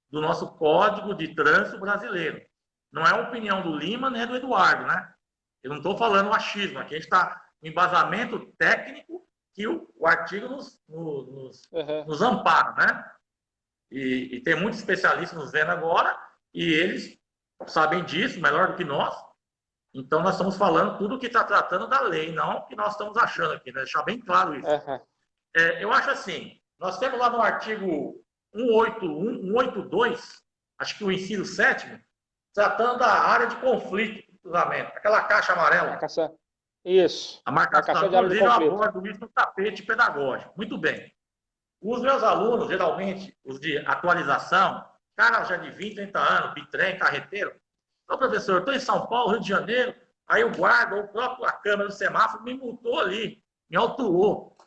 do nosso Código de Trânsito Brasileiro. Não é a opinião do Lima nem do Eduardo, né? Eu não estou falando achismo. Aqui a gente está no embasamento técnico que o artigo nos ampara, né? E tem muitos especialistas nos vendo agora e eles sabem disso melhor do que nós. Então, nós estamos falando tudo o que está tratando da lei, não o que nós estamos achando aqui, né? Deixar bem claro isso. Eu acho assim, nós temos lá no artigo 182, acho que o inciso 7º, tratando da área de conflito de cruzamento, aquela caixa amarela. Isso. A marcação, inclusive, eu abordo isso no tapete pedagógico. Muito bem. Os meus alunos, geralmente, os de atualização, cara já de 20, 30 anos, bitrem, carreteiro. Então, professor, eu estou em São Paulo, Rio de Janeiro, aí o guarda, ou a câmera do semáforo me multou ali, me autuou.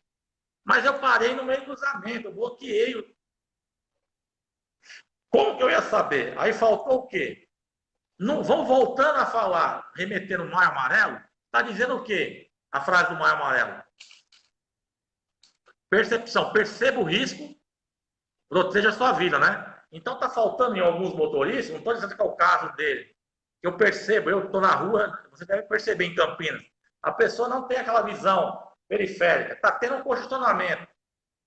Mas eu parei no meio do cruzamento, eu bloqueei. Como que eu ia saber? Aí faltou o quê? Não, vão voltando a falar, remetendo o maio amarelo, está dizendo o quê? A frase do maio amarelo. Percepção, perceba o risco, proteja a sua vida, né? Então está faltando em alguns motoristas, não estou dizendo que é o caso dele, que eu percebo, eu estou na rua, você deve perceber em Campinas, a pessoa não tem aquela visão periférica, está tendo um congestionamento.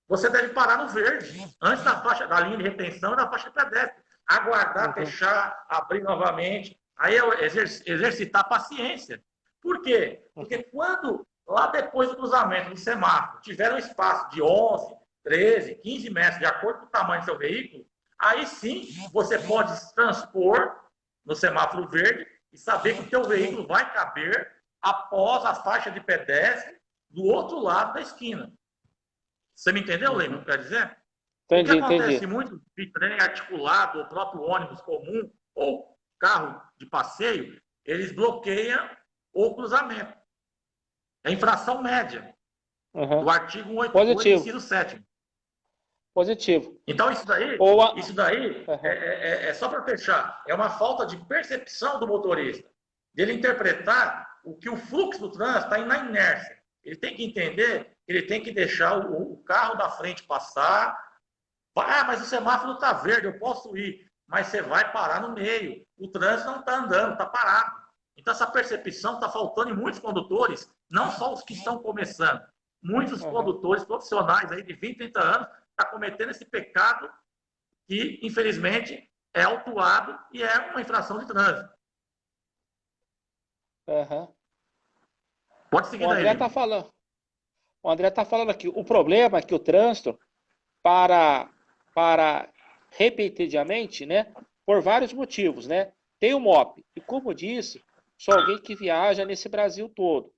Você deve parar no verde, antes da linha de retenção e da faixa de pedestre. Aguardar, fechar, abrir novamente. Aí é exercitar a paciência. Por quê? Porque quando, lá depois do cruzamento do semáforo, tiver um espaço de 11, 13, 15 metros, de acordo com o tamanho do seu veículo, aí sim você pode se transpor no semáforo verde e saber que o teu veículo vai caber após a faixa de pedestre do outro lado da esquina. Você me entendeu, Lema, o que eu quero dizer? Entendi, o que acontece muito de trem articulado, ou próprio ônibus comum, ou carro de passeio, eles bloqueiam o cruzamento. É infração média do artigo 188, inciso 7º. Positivo. Então, isso daí é só para fechar, é uma falta de percepção do motorista, dele interpretar o que o fluxo do trânsito está na inércia. Ele tem que entender que ele tem que deixar o carro da frente passar. Ah, mas o semáforo está verde, eu posso ir. Mas você vai parar no meio. O trânsito não está andando, está parado. Então, essa percepção está faltando em muitos condutores, não só os que estão começando. muitos condutores profissionais aí de 20, 30 anos estão cometendo esse pecado que, infelizmente, é autuado e é uma infração de trânsito. Pode seguir daí. O André está falando aqui. O problema é que o trânsito para repetidamente, né? Por vários motivos, né? Tem o MOP. E como disse, sou alguém que viaja nesse Brasil todo,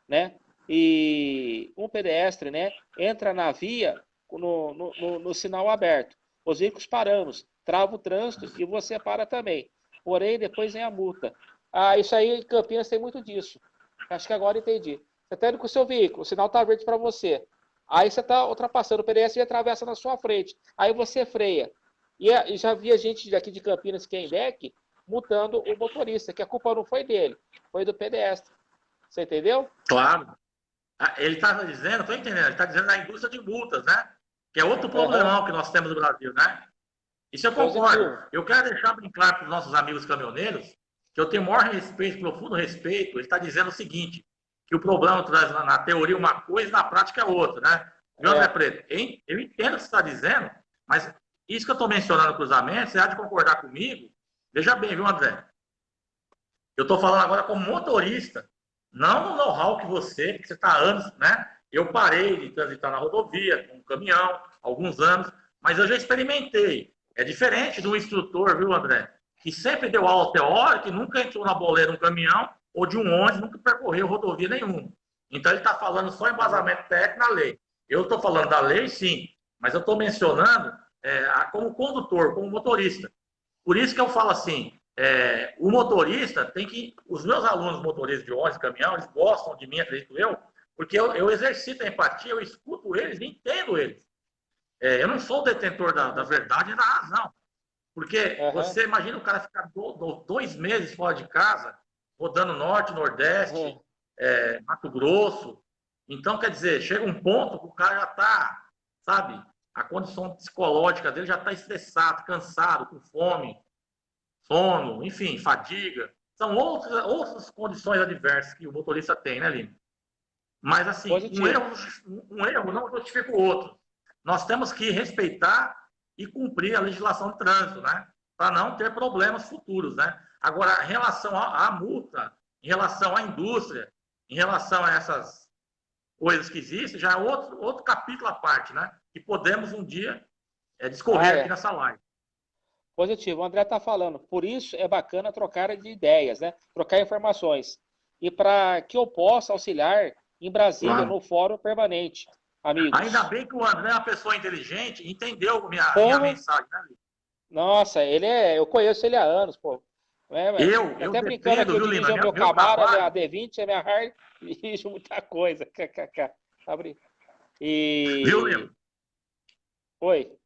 né? E um pedestre, né? Entra na via no sinal aberto. Os veículos paramos, trava o trânsito e você para também. Porém, depois vem a multa. Isso aí em Campinas tem muito disso. Acho que agora entendi. Você está indo com o seu veículo, o sinal está verde para você. Aí você está ultrapassando, o pedestre e atravessa na sua frente. Aí você freia. E já via gente daqui de Campinas, que é em deck, multando o motorista, que a culpa não foi dele, foi do pedestre. Você entendeu? Claro. Ele está dizendo, estou entendendo, ele está dizendo na indústria de multas, né? Que é outro problemão que nós temos no Brasil, né? Isso eu concordo. Eu quero deixar bem claro para os nossos amigos caminhoneiros que eu tenho maior respeito, profundo respeito. Ele está dizendo o seguinte, que o problema traz na teoria uma coisa e na prática é outra, né? André Preto, eu entendo o que você está dizendo, mas isso que eu estou mencionando, cruzamento, você há de concordar comigo? Veja bem, viu, André? Eu estou falando agora como motorista, não no know-how que você está há anos, né? Eu parei de transitar na rodovia com um caminhão, alguns anos, mas eu já experimentei. É diferente do instrutor, viu, André? Que sempre deu aula teórica e nunca entrou na boleia de um caminhão ou de um ônibus, nunca percorreu rodovia nenhuma. Então, ele está falando só embasamento técnico na lei. Eu estou falando da lei, sim, mas eu estou mencionando como condutor, como motorista. Por isso que eu falo assim, o motorista tem que... Os meus alunos motoristas de ônibus, caminhão, eles gostam de mim, acredito eu, porque eu exercito a empatia, eu escuto eles e entendo eles. Eu não sou o detentor da verdade e da razão. Porque você imagina o cara ficar 2 meses fora de casa, rodando norte, nordeste, Mato Grosso. Então, quer dizer, chega um ponto que o cara já está, sabe, a condição psicológica dele já está estressado, cansado, com fome, sono, enfim, fadiga. São outras condições adversas que o motorista tem, né, Lima? Mas, assim, um erro não justifica o outro. Nós temos que respeitar e cumprir a legislação de trânsito, né? Para não ter problemas futuros, né? Agora, em relação à multa, em relação à indústria, em relação a essas coisas que existem, já é outro capítulo à parte, né? Que podemos um dia discorrer aqui nessa live. Positivo. O André está falando. Por isso é bacana trocar de ideias, né? Trocar informações. E para que eu possa auxiliar em Brasília, no fórum permanente, amigos. Ainda bem que o André é uma pessoa inteligente, entendeu minha mensagem, né, amigo? Nossa, eu conheço ele há anos, pô. Eu até brincando aqui, eu dirijo o meu Camaro, a D20, a minha Harley, dirijo muita coisa. Viu, Lima? Oi.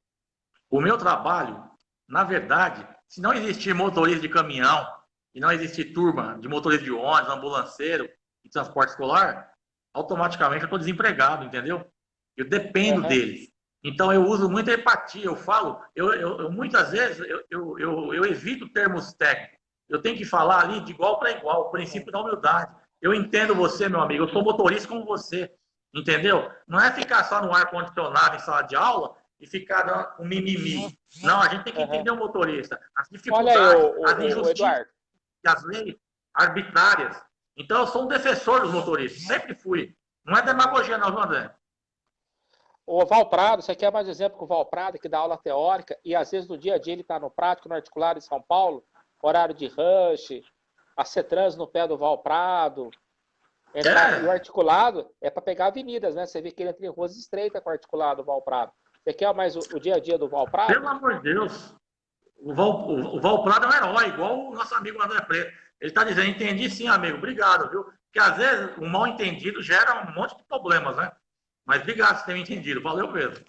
O meu trabalho, na verdade, se não existir motorista de caminhão, e não existir turma de motorista de ônibus, ambulanceiro e transporte escolar, automaticamente eu estou desempregado, entendeu? Eu dependo deles. Então eu uso muita empatia, eu falo, eu muitas vezes eu evito termos técnicos. Eu tenho que falar ali de igual para igual, o princípio da humildade. Eu entendo você, meu amigo, eu sou motorista como você, entendeu? Não é ficar só no ar-condicionado em sala de aula e ficar dando um mimimi. Não, a gente tem que entender o motorista, as dificuldades, as injustiças, as leis arbitrárias. Então eu sou um defensor dos motoristas, sempre fui. Não é demagogia não, viu, André? O Valprado, você quer mais exemplo com o Valprado, que dá aula teórica, e às vezes no dia a dia ele está no prático, no articulado em São Paulo, horário de rush, a CETRANS no pé do Valprado. O articulado é para pegar avenidas, né? Você vê que ele entra em ruas estreitas com o articulado do Valprado. Você quer mais o dia a dia do Valprado? Pelo amor de Deus. O Valprado é um herói, igual o nosso amigo André Preto. Ele está dizendo, entendi sim, amigo, obrigado, viu? Porque às vezes o mal entendido gera um monte de problemas, né? Mas obrigado por ter me entendido, valeu mesmo.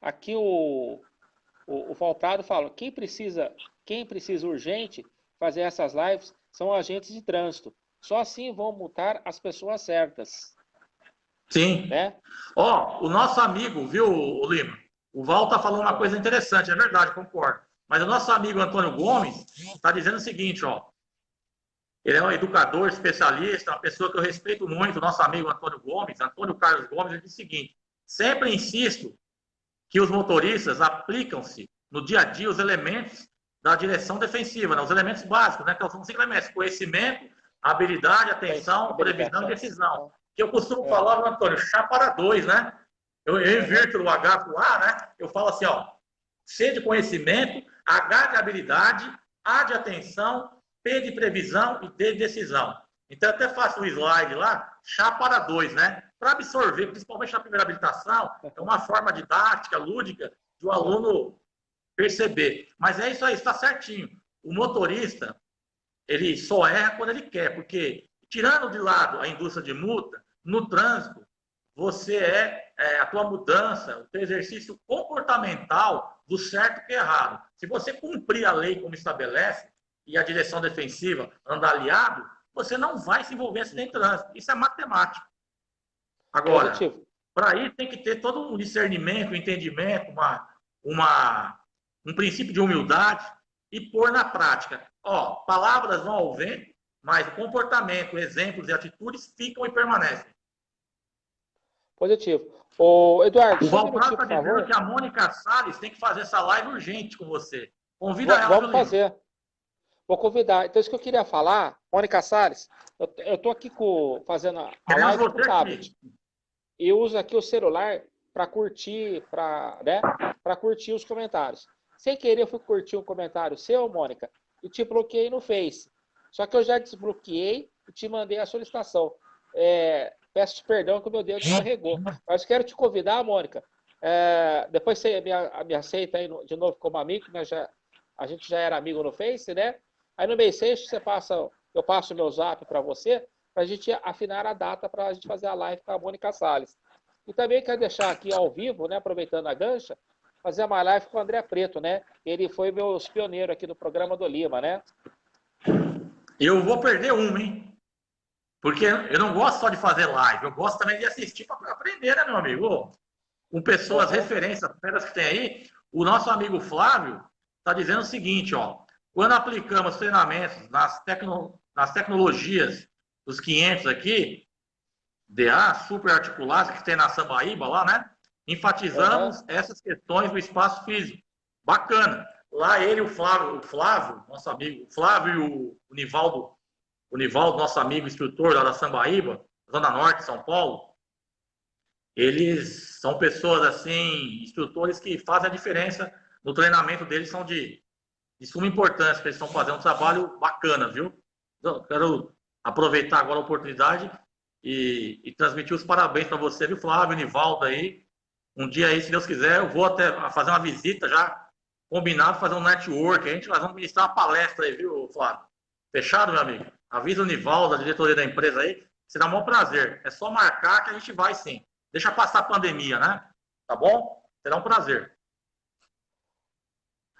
Aqui o Valprado fala, quem precisa urgente fazer essas lives são agentes de trânsito. Só assim vão multar as pessoas certas. Sim. Né? O nosso amigo, viu, Lima? O Val está falando uma coisa interessante, é verdade, concordo. Mas o nosso amigo Antônio Gomes está dizendo o seguinte, Ele é um educador especialista, uma pessoa que eu respeito muito, nosso amigo Antônio Gomes, Antônio Carlos Gomes, ele diz o seguinte: sempre insisto que os motoristas aplicam-se no dia a dia os elementos da direção defensiva, né? Os elementos básicos, né? Que são os 5 elementos: conhecimento, habilidade, atenção, previsão e decisão. Que eu costumo falar, Antônio, chá para 2, né? Eu invirto o H para o A, né? Eu falo assim, ó, C de conhecimento, H de habilidade, A de atenção, P de previsão e D de decisão. Então, eu até faço um slide lá, chá para 2, né? Para absorver, principalmente na primeira habilitação, é uma forma didática, lúdica, de o aluno perceber. Mas é isso aí, está certinho. O motorista, ele só erra quando ele quer, porque, tirando de lado a indústria de multa, no trânsito, você a tua mudança, o teu exercício comportamental do certo e errado. Se você cumprir a lei como estabelece, e a direção defensiva anda aliado, você não vai se envolver em acidente de trânsito. Isso é matemática. Agora, para isso tem que ter todo um discernimento, um entendimento, um princípio de humildade e pôr na prática. Ó, palavras vão ao vento, mas comportamento, exemplos e atitudes ficam e permanecem. Positivo. Ô, Eduardo, o Valpar está dizendo que a Mônica Salles tem que fazer essa live urgente com você. Convida ela. Vamos fazer. Vou convidar. Então, isso que eu queria falar, Mônica Salles, eu estou aqui fazendo a live com o tablet. E eu uso aqui o celular para curtir, para curtir os comentários. Sem querer, eu fui curtir um comentário seu, Mônica, e te bloqueei no Face. Só que eu já desbloqueei e te mandei a solicitação. Peço perdão que o meu dedo escorregou. Mas quero te convidar, Mônica. Depois você me aceita aí de novo como amigo, que a gente já era amigo no Face, né? Aí no mês 6 eu passo o meu zap para você, para a gente afinar a data para a gente fazer a live com a Mônica Salles. E também quero deixar aqui ao vivo, né, aproveitando a gancha, fazer uma live com o André Preto, né? Ele foi meu pioneiro aqui no programa do Lima, né? Eu vou perder hein? Porque eu não gosto só de fazer live, eu gosto também de assistir para aprender, né, meu amigo? Com pessoas, referências, pedras que tem aí. O nosso amigo Flávio está dizendo o seguinte, ó. Quando aplicamos treinamentos nas tecnologias dos 500 aqui, DA, superarticulados, que tem na Sambaíba lá, né? Enfatizamos essas questões do espaço físico. Bacana. Lá ele, o Flávio, nosso amigo, o Flávio e o Nivaldo, nosso amigo instrutor lá da Sambaíba, Zona Norte de São Paulo, eles são pessoas, assim, instrutores que fazem a diferença no treinamento deles, são de suma importância, que eles estão fazendo um trabalho bacana, viu? Então, quero aproveitar agora a oportunidade e transmitir os parabéns para você, viu, Flávio, Nivaldo aí. Um dia aí, se Deus quiser, eu vou até fazer uma visita já, combinado, fazer um network, nós vamos ministrar uma palestra aí, viu, Flávio? Fechado, meu amigo? Avisa o Nivaldo, a diretoria da empresa aí, será um bom prazer. É só marcar que a gente vai sim. Deixa passar a pandemia, né? Tá bom? Será um prazer.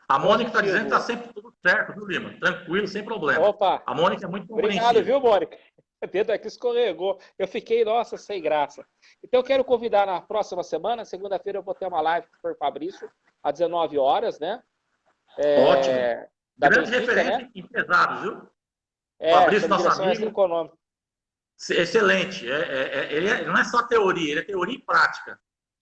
A Mônica está dizendo que está sempre tudo certo, viu, Lima? Tranquilo, sem problema. Opa! A Mônica é muito compreensiva. Obrigado, viu, Mônica? O dedo aqui escorregou. Eu fiquei, nossa, sem graça. Então, eu quero convidar na próxima semana, segunda-feira, eu vou ter uma live com o Fabrício, às 19 horas, né? Ótimo. Grande Benfica, referência né? em pesados, viu? Fabrício, nosso amigo. Excelente. Ele não é só teoria, ele é teoria e prática.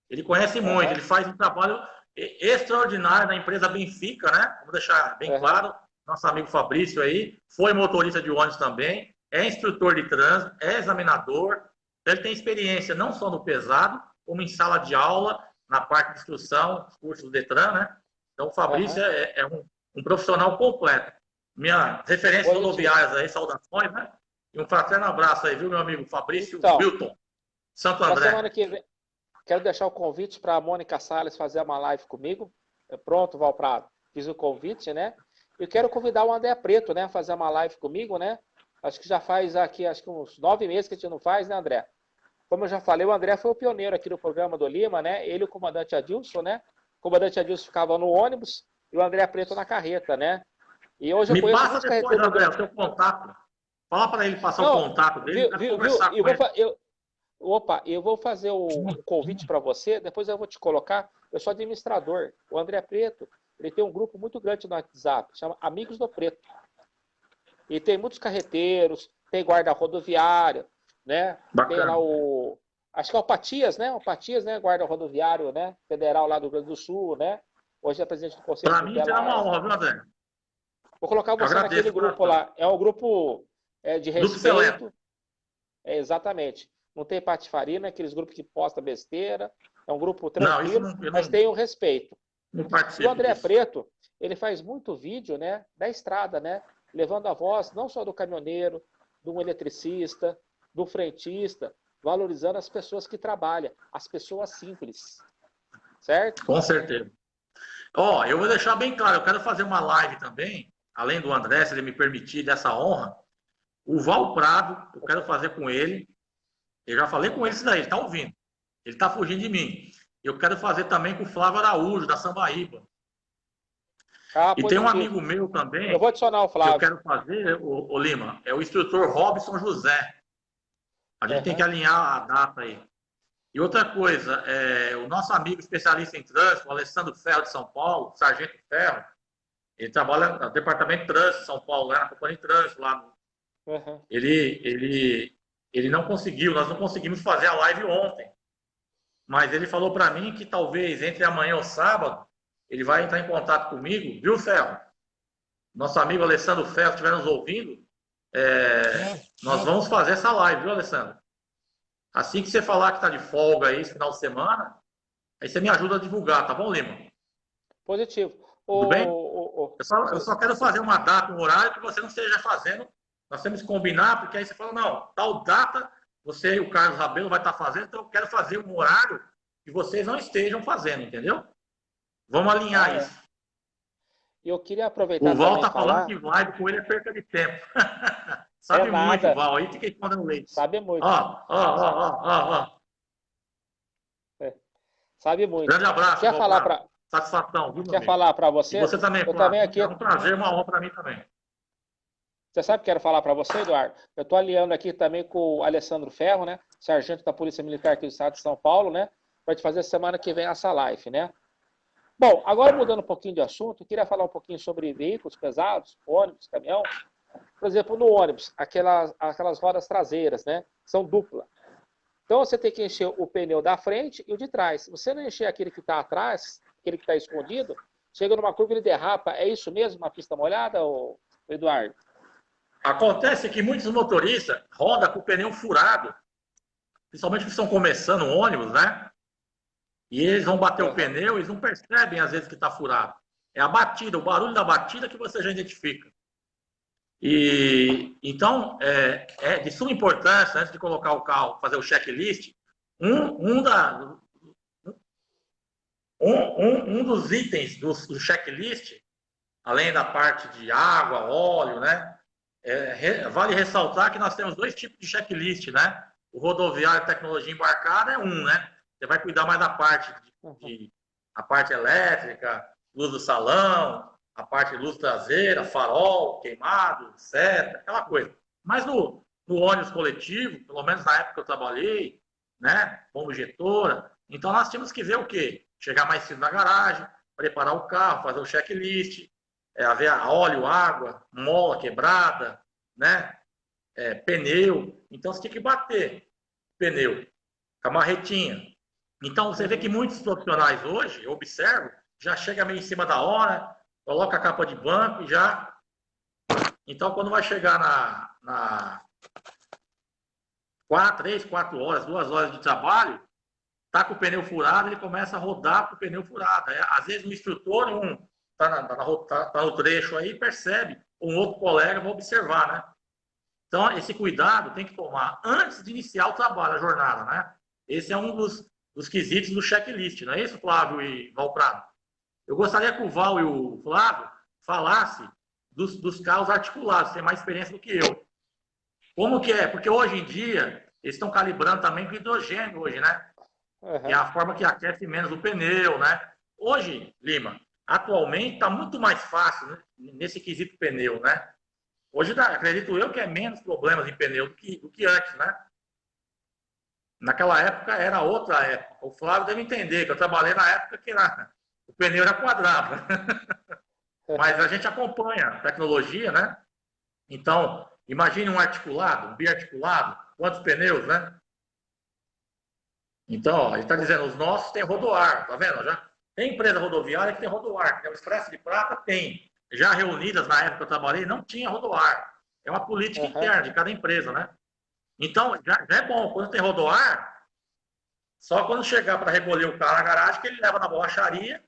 Ele conhece muito, ele faz um trabalho extraordinário na empresa Benfica, né? Vamos deixar bem claro. Nosso amigo Fabrício aí foi motorista de ônibus também, é instrutor de trânsito, é examinador. Ele tem experiência não só no pesado, como em sala de aula, na parte de instrução, cursos do Detran, né? Então, o Fabrício é um profissional completo. Minha referência rodoviárias aí, saudações, né? E um fraterno abraço aí, viu, meu amigo Fabrício Wilton, Santo André. Semana que vem, quero deixar o convite para a Mônica Salles fazer uma live comigo. Pronto, Valprado. Fiz o convite, né? Eu quero convidar o André Preto, né? A fazer uma live comigo, né? Acho que já faz aqui, uns 9 meses que a gente não faz, né, André? Como eu já falei, o André foi o pioneiro aqui no programa do Lima, né? Ele e o comandante Adilson, né? O comandante Adilson ficava no ônibus e o André Preto na carreta, né? E hoje eu conheço muitos carreteiros. André, o seu contato. Fala para ele passar o contato dele para conversar com ele. Eu vou fazer o convite para você, depois eu vou te colocar. Eu sou administrador. O André Preto, ele tem um grupo muito grande no WhatsApp, chama Amigos do Preto. E tem muitos carreteiros, tem guarda rodoviário, né? Bacana. Tem lá o... Acho que é o Patias, né? O Patias, né? Guarda rodoviário, né? Federal lá do Rio Grande do Sul, né? Hoje é presidente do Conselho Para mim será uma honra, viu, André? Vou colocar Eu você naquele agradeço, grupo coração. lá. É um grupo de Grupo seleto. respeito. É, exatamente. Não tem patifaria, não é aqueles grupos que postam besteira. É um grupo Não, isso tranquilo, não, eu mas não, tem o respeito. não E o participo André disso. Preto, ele faz muito vídeo, né, da estrada, né, levando a voz não só do caminhoneiro, do eletricista, do frentista, valorizando as pessoas que trabalham, as pessoas simples, certo? Com certeza. Ó, eu vou deixar bem claro, eu quero fazer uma live também, além do André, se ele me permitir, dessa honra. O Val Prado, eu quero fazer com ele. Eu já falei com ele isso daí, ele está ouvindo. Ele está fugindo de mim. Eu quero fazer também com o Flávio Araújo, da Sambaíba. Ah, E tem um positivo. amigo meu Eu também, vou adicionar o que eu Flávio. quero fazer, o Lima, é o instrutor Robson José. A gente tem que alinhar a data aí. E outra coisa, o nosso amigo especialista em trânsito, o Alessandro Ferro de São Paulo, Sargento Ferro, ele trabalha no departamento de trânsito de São Paulo, lá na companhia de trânsito, lá. Uhum. Ele não conseguiu, nós não conseguimos fazer a live ontem. Mas ele falou para mim que talvez entre amanhã ou sábado, ele vai entrar em contato comigo, viu, Ferro? Nosso amigo Alessandro Ferro, se estiver nos ouvindo, nós vamos fazer essa live, viu, Alessandro? Assim que você falar que está de folga aí esse final de semana, aí você me ajuda a divulgar, tá bom, Lima? Positivo. Tudo bem? Eu só quero fazer uma data, um horário que você não esteja fazendo. Nós temos que combinar, porque aí você fala, não, tal data, você e o Carlos Rabelo vai estar fazendo, então eu quero fazer um horário que vocês não estejam fazendo, entendeu? Vamos alinhar isso. E eu queria aproveitar O Val também e tá falando falar... que live com ele é perca de tempo. É Sabe muito, nada. Val, aí fica escondendo leite. Sabe muito. Ó. Sabe muito. Grande abraço, Quer Val falar Prado. para Satisfação, viu, meu Quer amigo? falar para E você? você também, Eu também Flávio. aqui... É um prazer, uma honra para mim também. Você sabe o que eu quero falar para você, Eduardo? Eu estou aliando aqui também com o Alessandro Ferro, né? Sargento da Polícia Militar aqui do Estado de São Paulo, né? Para te fazer semana que vem essa live, né? Bom, agora mudando um pouquinho de assunto, eu queria falar um pouquinho sobre veículos pesados, ônibus, caminhão. Por exemplo, no ônibus, aquelas rodas traseiras, né? São dupla. Então você tem que encher o pneu da frente e o de trás. Se você não encher aquele que está atrás, aquele que está escondido, chega numa curva e ele derrapa. É isso mesmo, uma pista molhada, Eduardo? Acontece que muitos motoristas rodam com o pneu furado, principalmente que estão começando o ônibus, né? E eles vão bater o pneu, eles não percebem às vezes que está furado. É a batida, o barulho da batida que você já identifica. E então é de suma importância, antes de colocar o carro, fazer o checklist, um dos itens do checklist, além da parte de água, óleo, né? Vale ressaltar que nós temos dois tipos de checklist, né? O rodoviário tecnologia embarcada é um, né? Você vai cuidar mais da parte a parte elétrica, luz do salão, a parte de luz traseira, farol, queimado, seta, aquela coisa. Mas no ônibus coletivo, pelo menos na época que eu trabalhei, né? Bomba injetora, então nós tínhamos que ver o quê? Chegar mais cedo na garagem, preparar o carro, fazer o checklist, haver óleo, água, mola quebrada, né? Pneu. Então você tinha que bater pneu com a marretinha. Então você vê que muitos profissionais hoje, eu observo, já chega meio em cima da hora, coloca a capa de banco e já. Então quando vai chegar na 3, 4 horas, 2 horas de trabalho, tá com o pneu furado, ele começa a rodar com o pneu furado. Às vezes o instrutor, tá no trecho aí, percebe, um outro colega vai observar, né? Então, esse cuidado tem que tomar antes de iniciar o trabalho, a jornada, né? Esse é um dos quesitos do checklist, não é isso, Flávio e Valprado? Eu gostaria que o Val e o Flávio falassem dos carros articulados, tem mais experiência do que eu. Como que é? Porque hoje em dia, eles estão calibrando também com hidrogênio hoje, né? É a forma que aquece menos o pneu, né? Hoje, Lima, atualmente está muito mais fácil, né, nesse quesito pneu, né? Hoje, acredito eu que é menos problemas em pneu do que antes, né? Naquela época era outra época. O Flávio deve entender que eu trabalhei na época que o pneu era quadrado. Mas a gente acompanha a tecnologia, né? Então, imagine um articulado, um biarticulado, quantos pneus, né? Então, ó, ele está dizendo, os nossos têm rodoar, tá vendo? Já tem empresa rodoviária que tem rodoar, o Expresso de Prata tem. Já reunidas, na época que eu trabalhei, não tinha rodoar. É uma política interna de cada empresa, né? Então, já é bom, quando tem rodoar, só quando chegar para recolher o carro na garagem, que ele leva na borracharia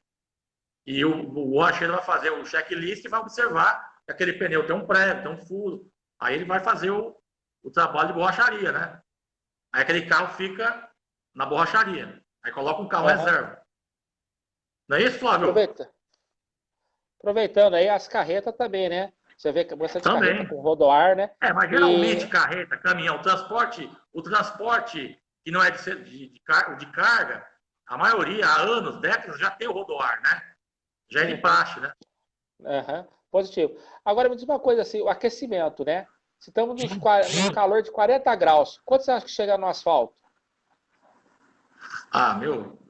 e o borracheiro vai fazer o checklist e vai observar que aquele pneu tem um prego, tem um furo. Aí ele vai fazer o trabalho de borracharia, né? Aí aquele carro fica na borracharia. Aí coloca um carro reserva. Não é isso, Flávio? Aproveitando aí as carretas também, né? Você vê que bastante carreta com rodoar, né? Mas geralmente carreta, caminhão, o transporte que não é de carga, a maioria, há anos, décadas, já tem o rodoar, né? Já é de praxe, né? Positivo. Agora me diz uma coisa assim, o aquecimento, né? Se estamos num calor de 40 graus, quanto você acha que chega no asfalto?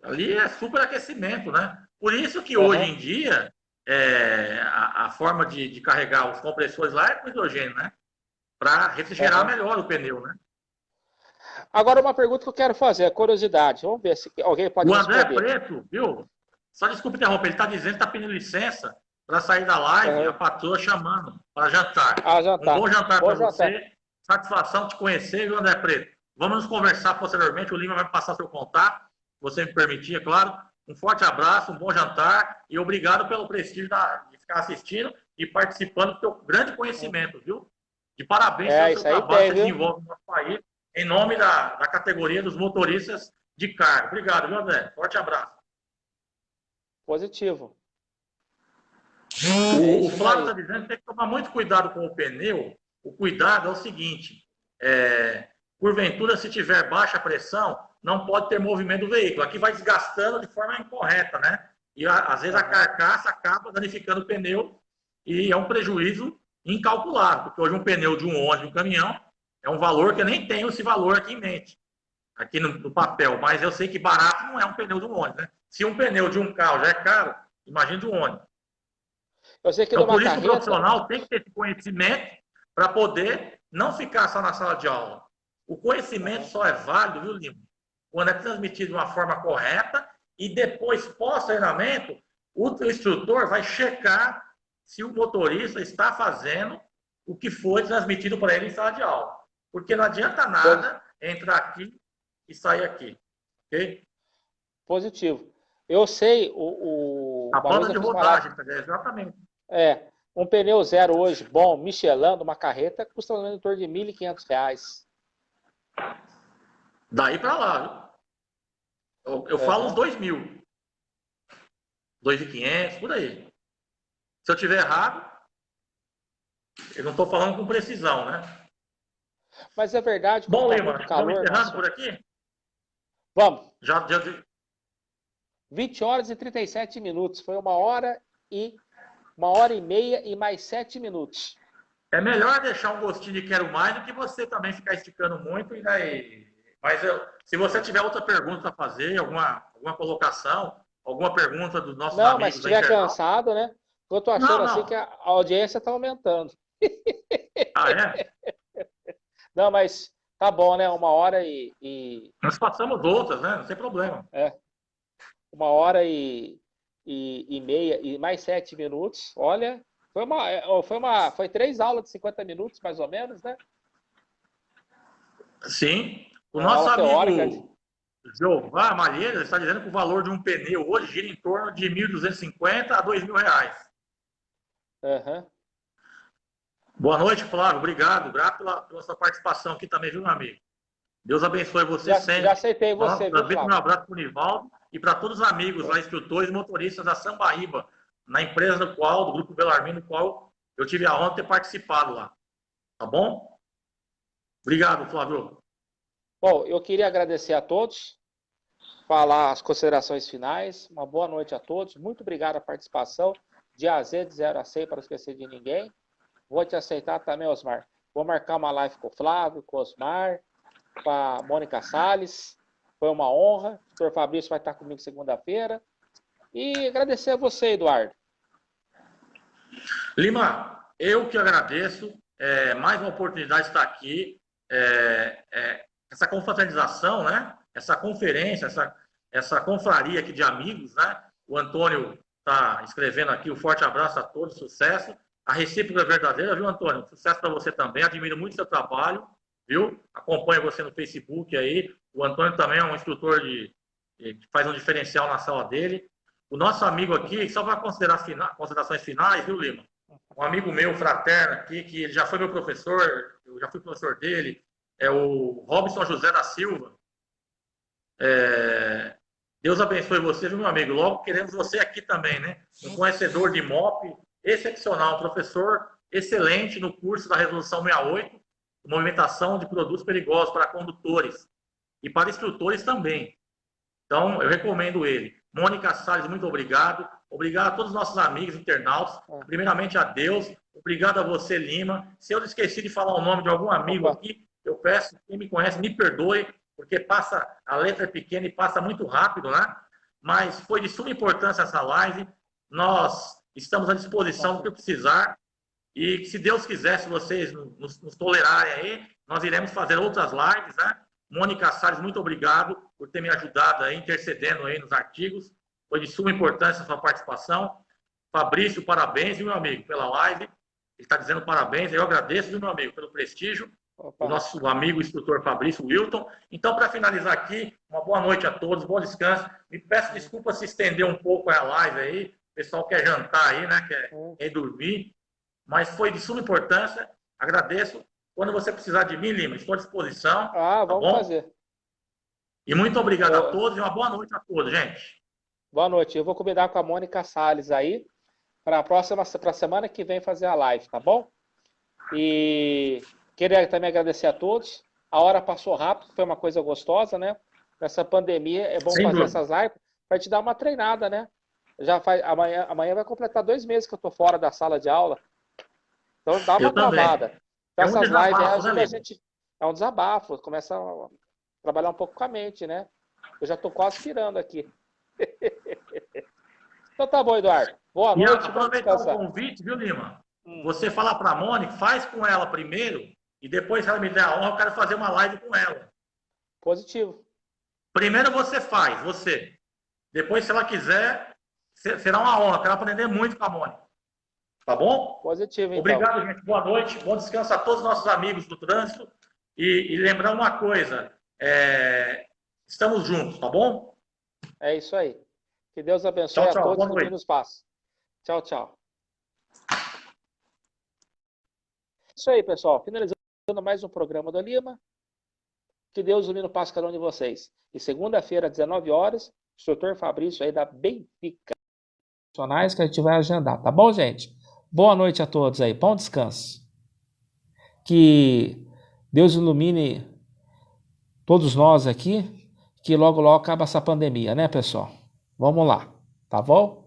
Ali é superaquecimento, né? Por isso que hoje em dia a forma de carregar os compressores lá é com hidrogênio, né? Para refrigerar melhor o pneu, né? Agora uma pergunta que eu quero fazer, curiosidade. Vamos ver se alguém pode responder. O André Preto, viu? Só desculpe interromper, ele está dizendo que está pedindo licença para sair da live, a patroa chamando para jantar. Jantar. Um bom jantar para você. Satisfação de te conhecer, viu, André Preto? Vamos nos conversar posteriormente. O Lima vai me passar seu contato, se você me permitir, é claro. Um forte abraço, um bom jantar e obrigado pelo prestígio de ficar assistindo e participando do teu grande conhecimento, viu? De parabéns pelo seu trabalho que você desenvolve no nosso país, em nome da categoria dos motoristas de carga. Obrigado, viu, André? Forte abraço. Positivo. O Flávio está dizendo que tem que tomar muito cuidado com o pneu. O cuidado é o seguinte, porventura, se tiver baixa pressão, não pode ter movimento do veículo. Aqui vai desgastando de forma incorreta, né? E às vezes a carcaça acaba danificando o pneu e é um prejuízo incalculável, porque hoje um pneu de um ônibus, de um caminhão, é um valor que eu nem tenho esse valor aqui em mente, aqui no papel, mas eu sei que barato não é um pneu de um ônibus, né? Se um pneu de um carro já é caro, imagina de um ônibus. Eu sei que então, por isso que o profissional tem que ter esse conhecimento para poder não ficar só na sala de aula. O conhecimento só é válido, viu, Lima? Quando é transmitido de uma forma correta e depois, pós-treinamento, o instrutor vai checar se o motorista está fazendo o que foi transmitido para ele em sala de aula. Porque não adianta nada entrar aqui e sair aqui. Ok? Positivo. Eu sei a banda de rodagem, exatamente. Um pneu zero hoje, bom, Michelin, uma carreta, custa em torno de R$ 1.500. Daí para lá, viu? Eu falo uns 2.000. 2.500, por aí. Se eu tiver errado, eu não estou falando com precisão, né? Mas é verdade. Bom, Lima, estamos encerrando por aqui? Vamos. Já... 20 horas e 37 minutos. Foi 1h30 e mais 7 minutos. É melhor deixar um gostinho de quero mais do que você também ficar esticando muito. Mas se você tiver outra pergunta para fazer, alguma colocação, alguma pergunta dos nossos amigos... Não, mas se estiver cansado, né? Eu estou achando assim que a audiência está aumentando. É? Não, mas tá bom, né? 1h30. Nós passamos outras, né? Não tem problema. 1h30 e mais 7 minutos. Olha, foi 3 aulas de 50 minutos, mais ou menos, né? Sim. O nosso amigo Jeová Malheiro está dizendo que o valor de um pneu hoje gira em torno de R$ 1.250 a R$ 2.000. Boa noite, Flávio. Obrigado. Grato pela sua participação aqui também, viu, meu amigo? Deus abençoe você sempre. Já aceitei você, viu, Flávio? Meu abraço para o Nivaldo e para todos os amigos lá, instrutores e motoristas da Sambaíba, na empresa do Grupo Belarmino, do qual eu tive a honra de ter participado lá. Tá bom? Obrigado, Flávio. Bom, eu queria agradecer a todos, falar as considerações finais. Uma boa noite a todos. Muito obrigado a participação. De A a Z, de 0 a 100, para não esquecer de ninguém. Vou te aceitar também, Osmar. Vou marcar uma live com o Flávio, com o Osmar, com a Mônica Salles. Foi uma honra. O doutor Fabrício vai estar comigo segunda-feira. E agradecer a você, Eduardo. Lima, eu que agradeço. mais uma oportunidade de estar aqui. Essa confraternização, né? Essa conferência, essa confraria aqui de amigos, né? O Antônio está escrevendo aqui, um forte abraço a todos, sucesso. A recíproca é verdadeira, viu, Antônio? Sucesso para você também, admiro muito seu trabalho, viu? Acompanho você no Facebook aí. O Antônio também é um instrutor que faz um diferencial na sala dele. O nosso amigo aqui, só para considerações finais, viu, Lima? Um amigo meu, fraterno aqui, que ele já foi meu professor, eu já fui professor dele, é o Robson José da Silva. Deus abençoe você, viu, meu amigo? Logo queremos você aqui também, né? Um conhecedor de MOP, excepcional, um professor excelente no curso da Resolução 68, movimentação de produtos perigosos para condutores e para instrutores também. Então, eu recomendo ele. Mônica Salles, muito obrigado. Obrigado a todos os nossos amigos internautas. Primeiramente a Deus. Obrigado a você, Lima. Se eu esqueci de falar o nome de algum amigo aqui, eu peço, quem me conhece, me perdoe, porque passa, a letra é pequena e passa muito rápido, né? Mas foi de suma importância essa live. Nós estamos à disposição do que precisar. E se Deus quiser, se vocês nos tolerarem aí, nós iremos fazer outras lives, né? Mônica Salles, muito obrigado por ter me ajudado aí, intercedendo aí nos artigos. Foi de suma importância a sua participação. Fabrício, parabéns, viu, meu amigo, pela live. Ele está dizendo parabéns, eu agradeço, viu, meu amigo, pelo prestígio. O nosso amigo instrutor Fabrício Wilton. Então, para finalizar aqui, uma boa noite a todos, bom descanso. Me peço desculpa se estender um pouco a live aí. O pessoal quer jantar aí, né? Quer dormir. Mas foi de suma importância. Agradeço. Quando você precisar de mim, Lima, estou à disposição. Vamos fazer. E muito obrigado a todos e uma boa noite a todos, gente. Boa noite. Eu vou combinar com a Mônica Salles aí para a semana que vem fazer a live, tá bom? E queria também agradecer a todos. A hora passou rápido, foi uma coisa gostosa, né? Nessa pandemia é bom fazer essas lives para te dar uma treinada, né? Amanhã vai completar 2 meses que eu tô fora da sala de aula. Então dá uma travada. Então, essas lives ajudam a gente. É um desabafo, começa a trabalhar um pouco com a mente, né? Eu já tô quase pirando aqui. Então tá bom, Eduardo. Boa noite. E aproveitar o convite, viu, Lima? Você fala para a Mônica, faz com ela primeiro e depois, se ela me der a honra, eu quero fazer uma live com ela. Positivo. Primeiro você faz, você. Depois, se ela quiser, será uma honra. Quero aprender muito com a Mônica. Tá bom? Positivo, então. Obrigado, gente. Boa noite. Bom descanso a todos os nossos amigos do trânsito. E lembrando uma coisa, estamos juntos, tá bom? É isso aí. Que Deus abençoe a todos que nos passa. Tchau, tchau. Isso aí, pessoal. Finalizando mais um programa do Lima. Que Deus ilumine o passo cada um de vocês. E segunda-feira, às 19 horas, o instrutor Fabrício aí da Benfica. Que a gente vai agendar, tá bom, gente? Boa noite a todos aí. Bom descanso. Que Deus ilumine todos nós aqui. Que logo, logo acaba essa pandemia, né, pessoal? Vamos lá, tá bom?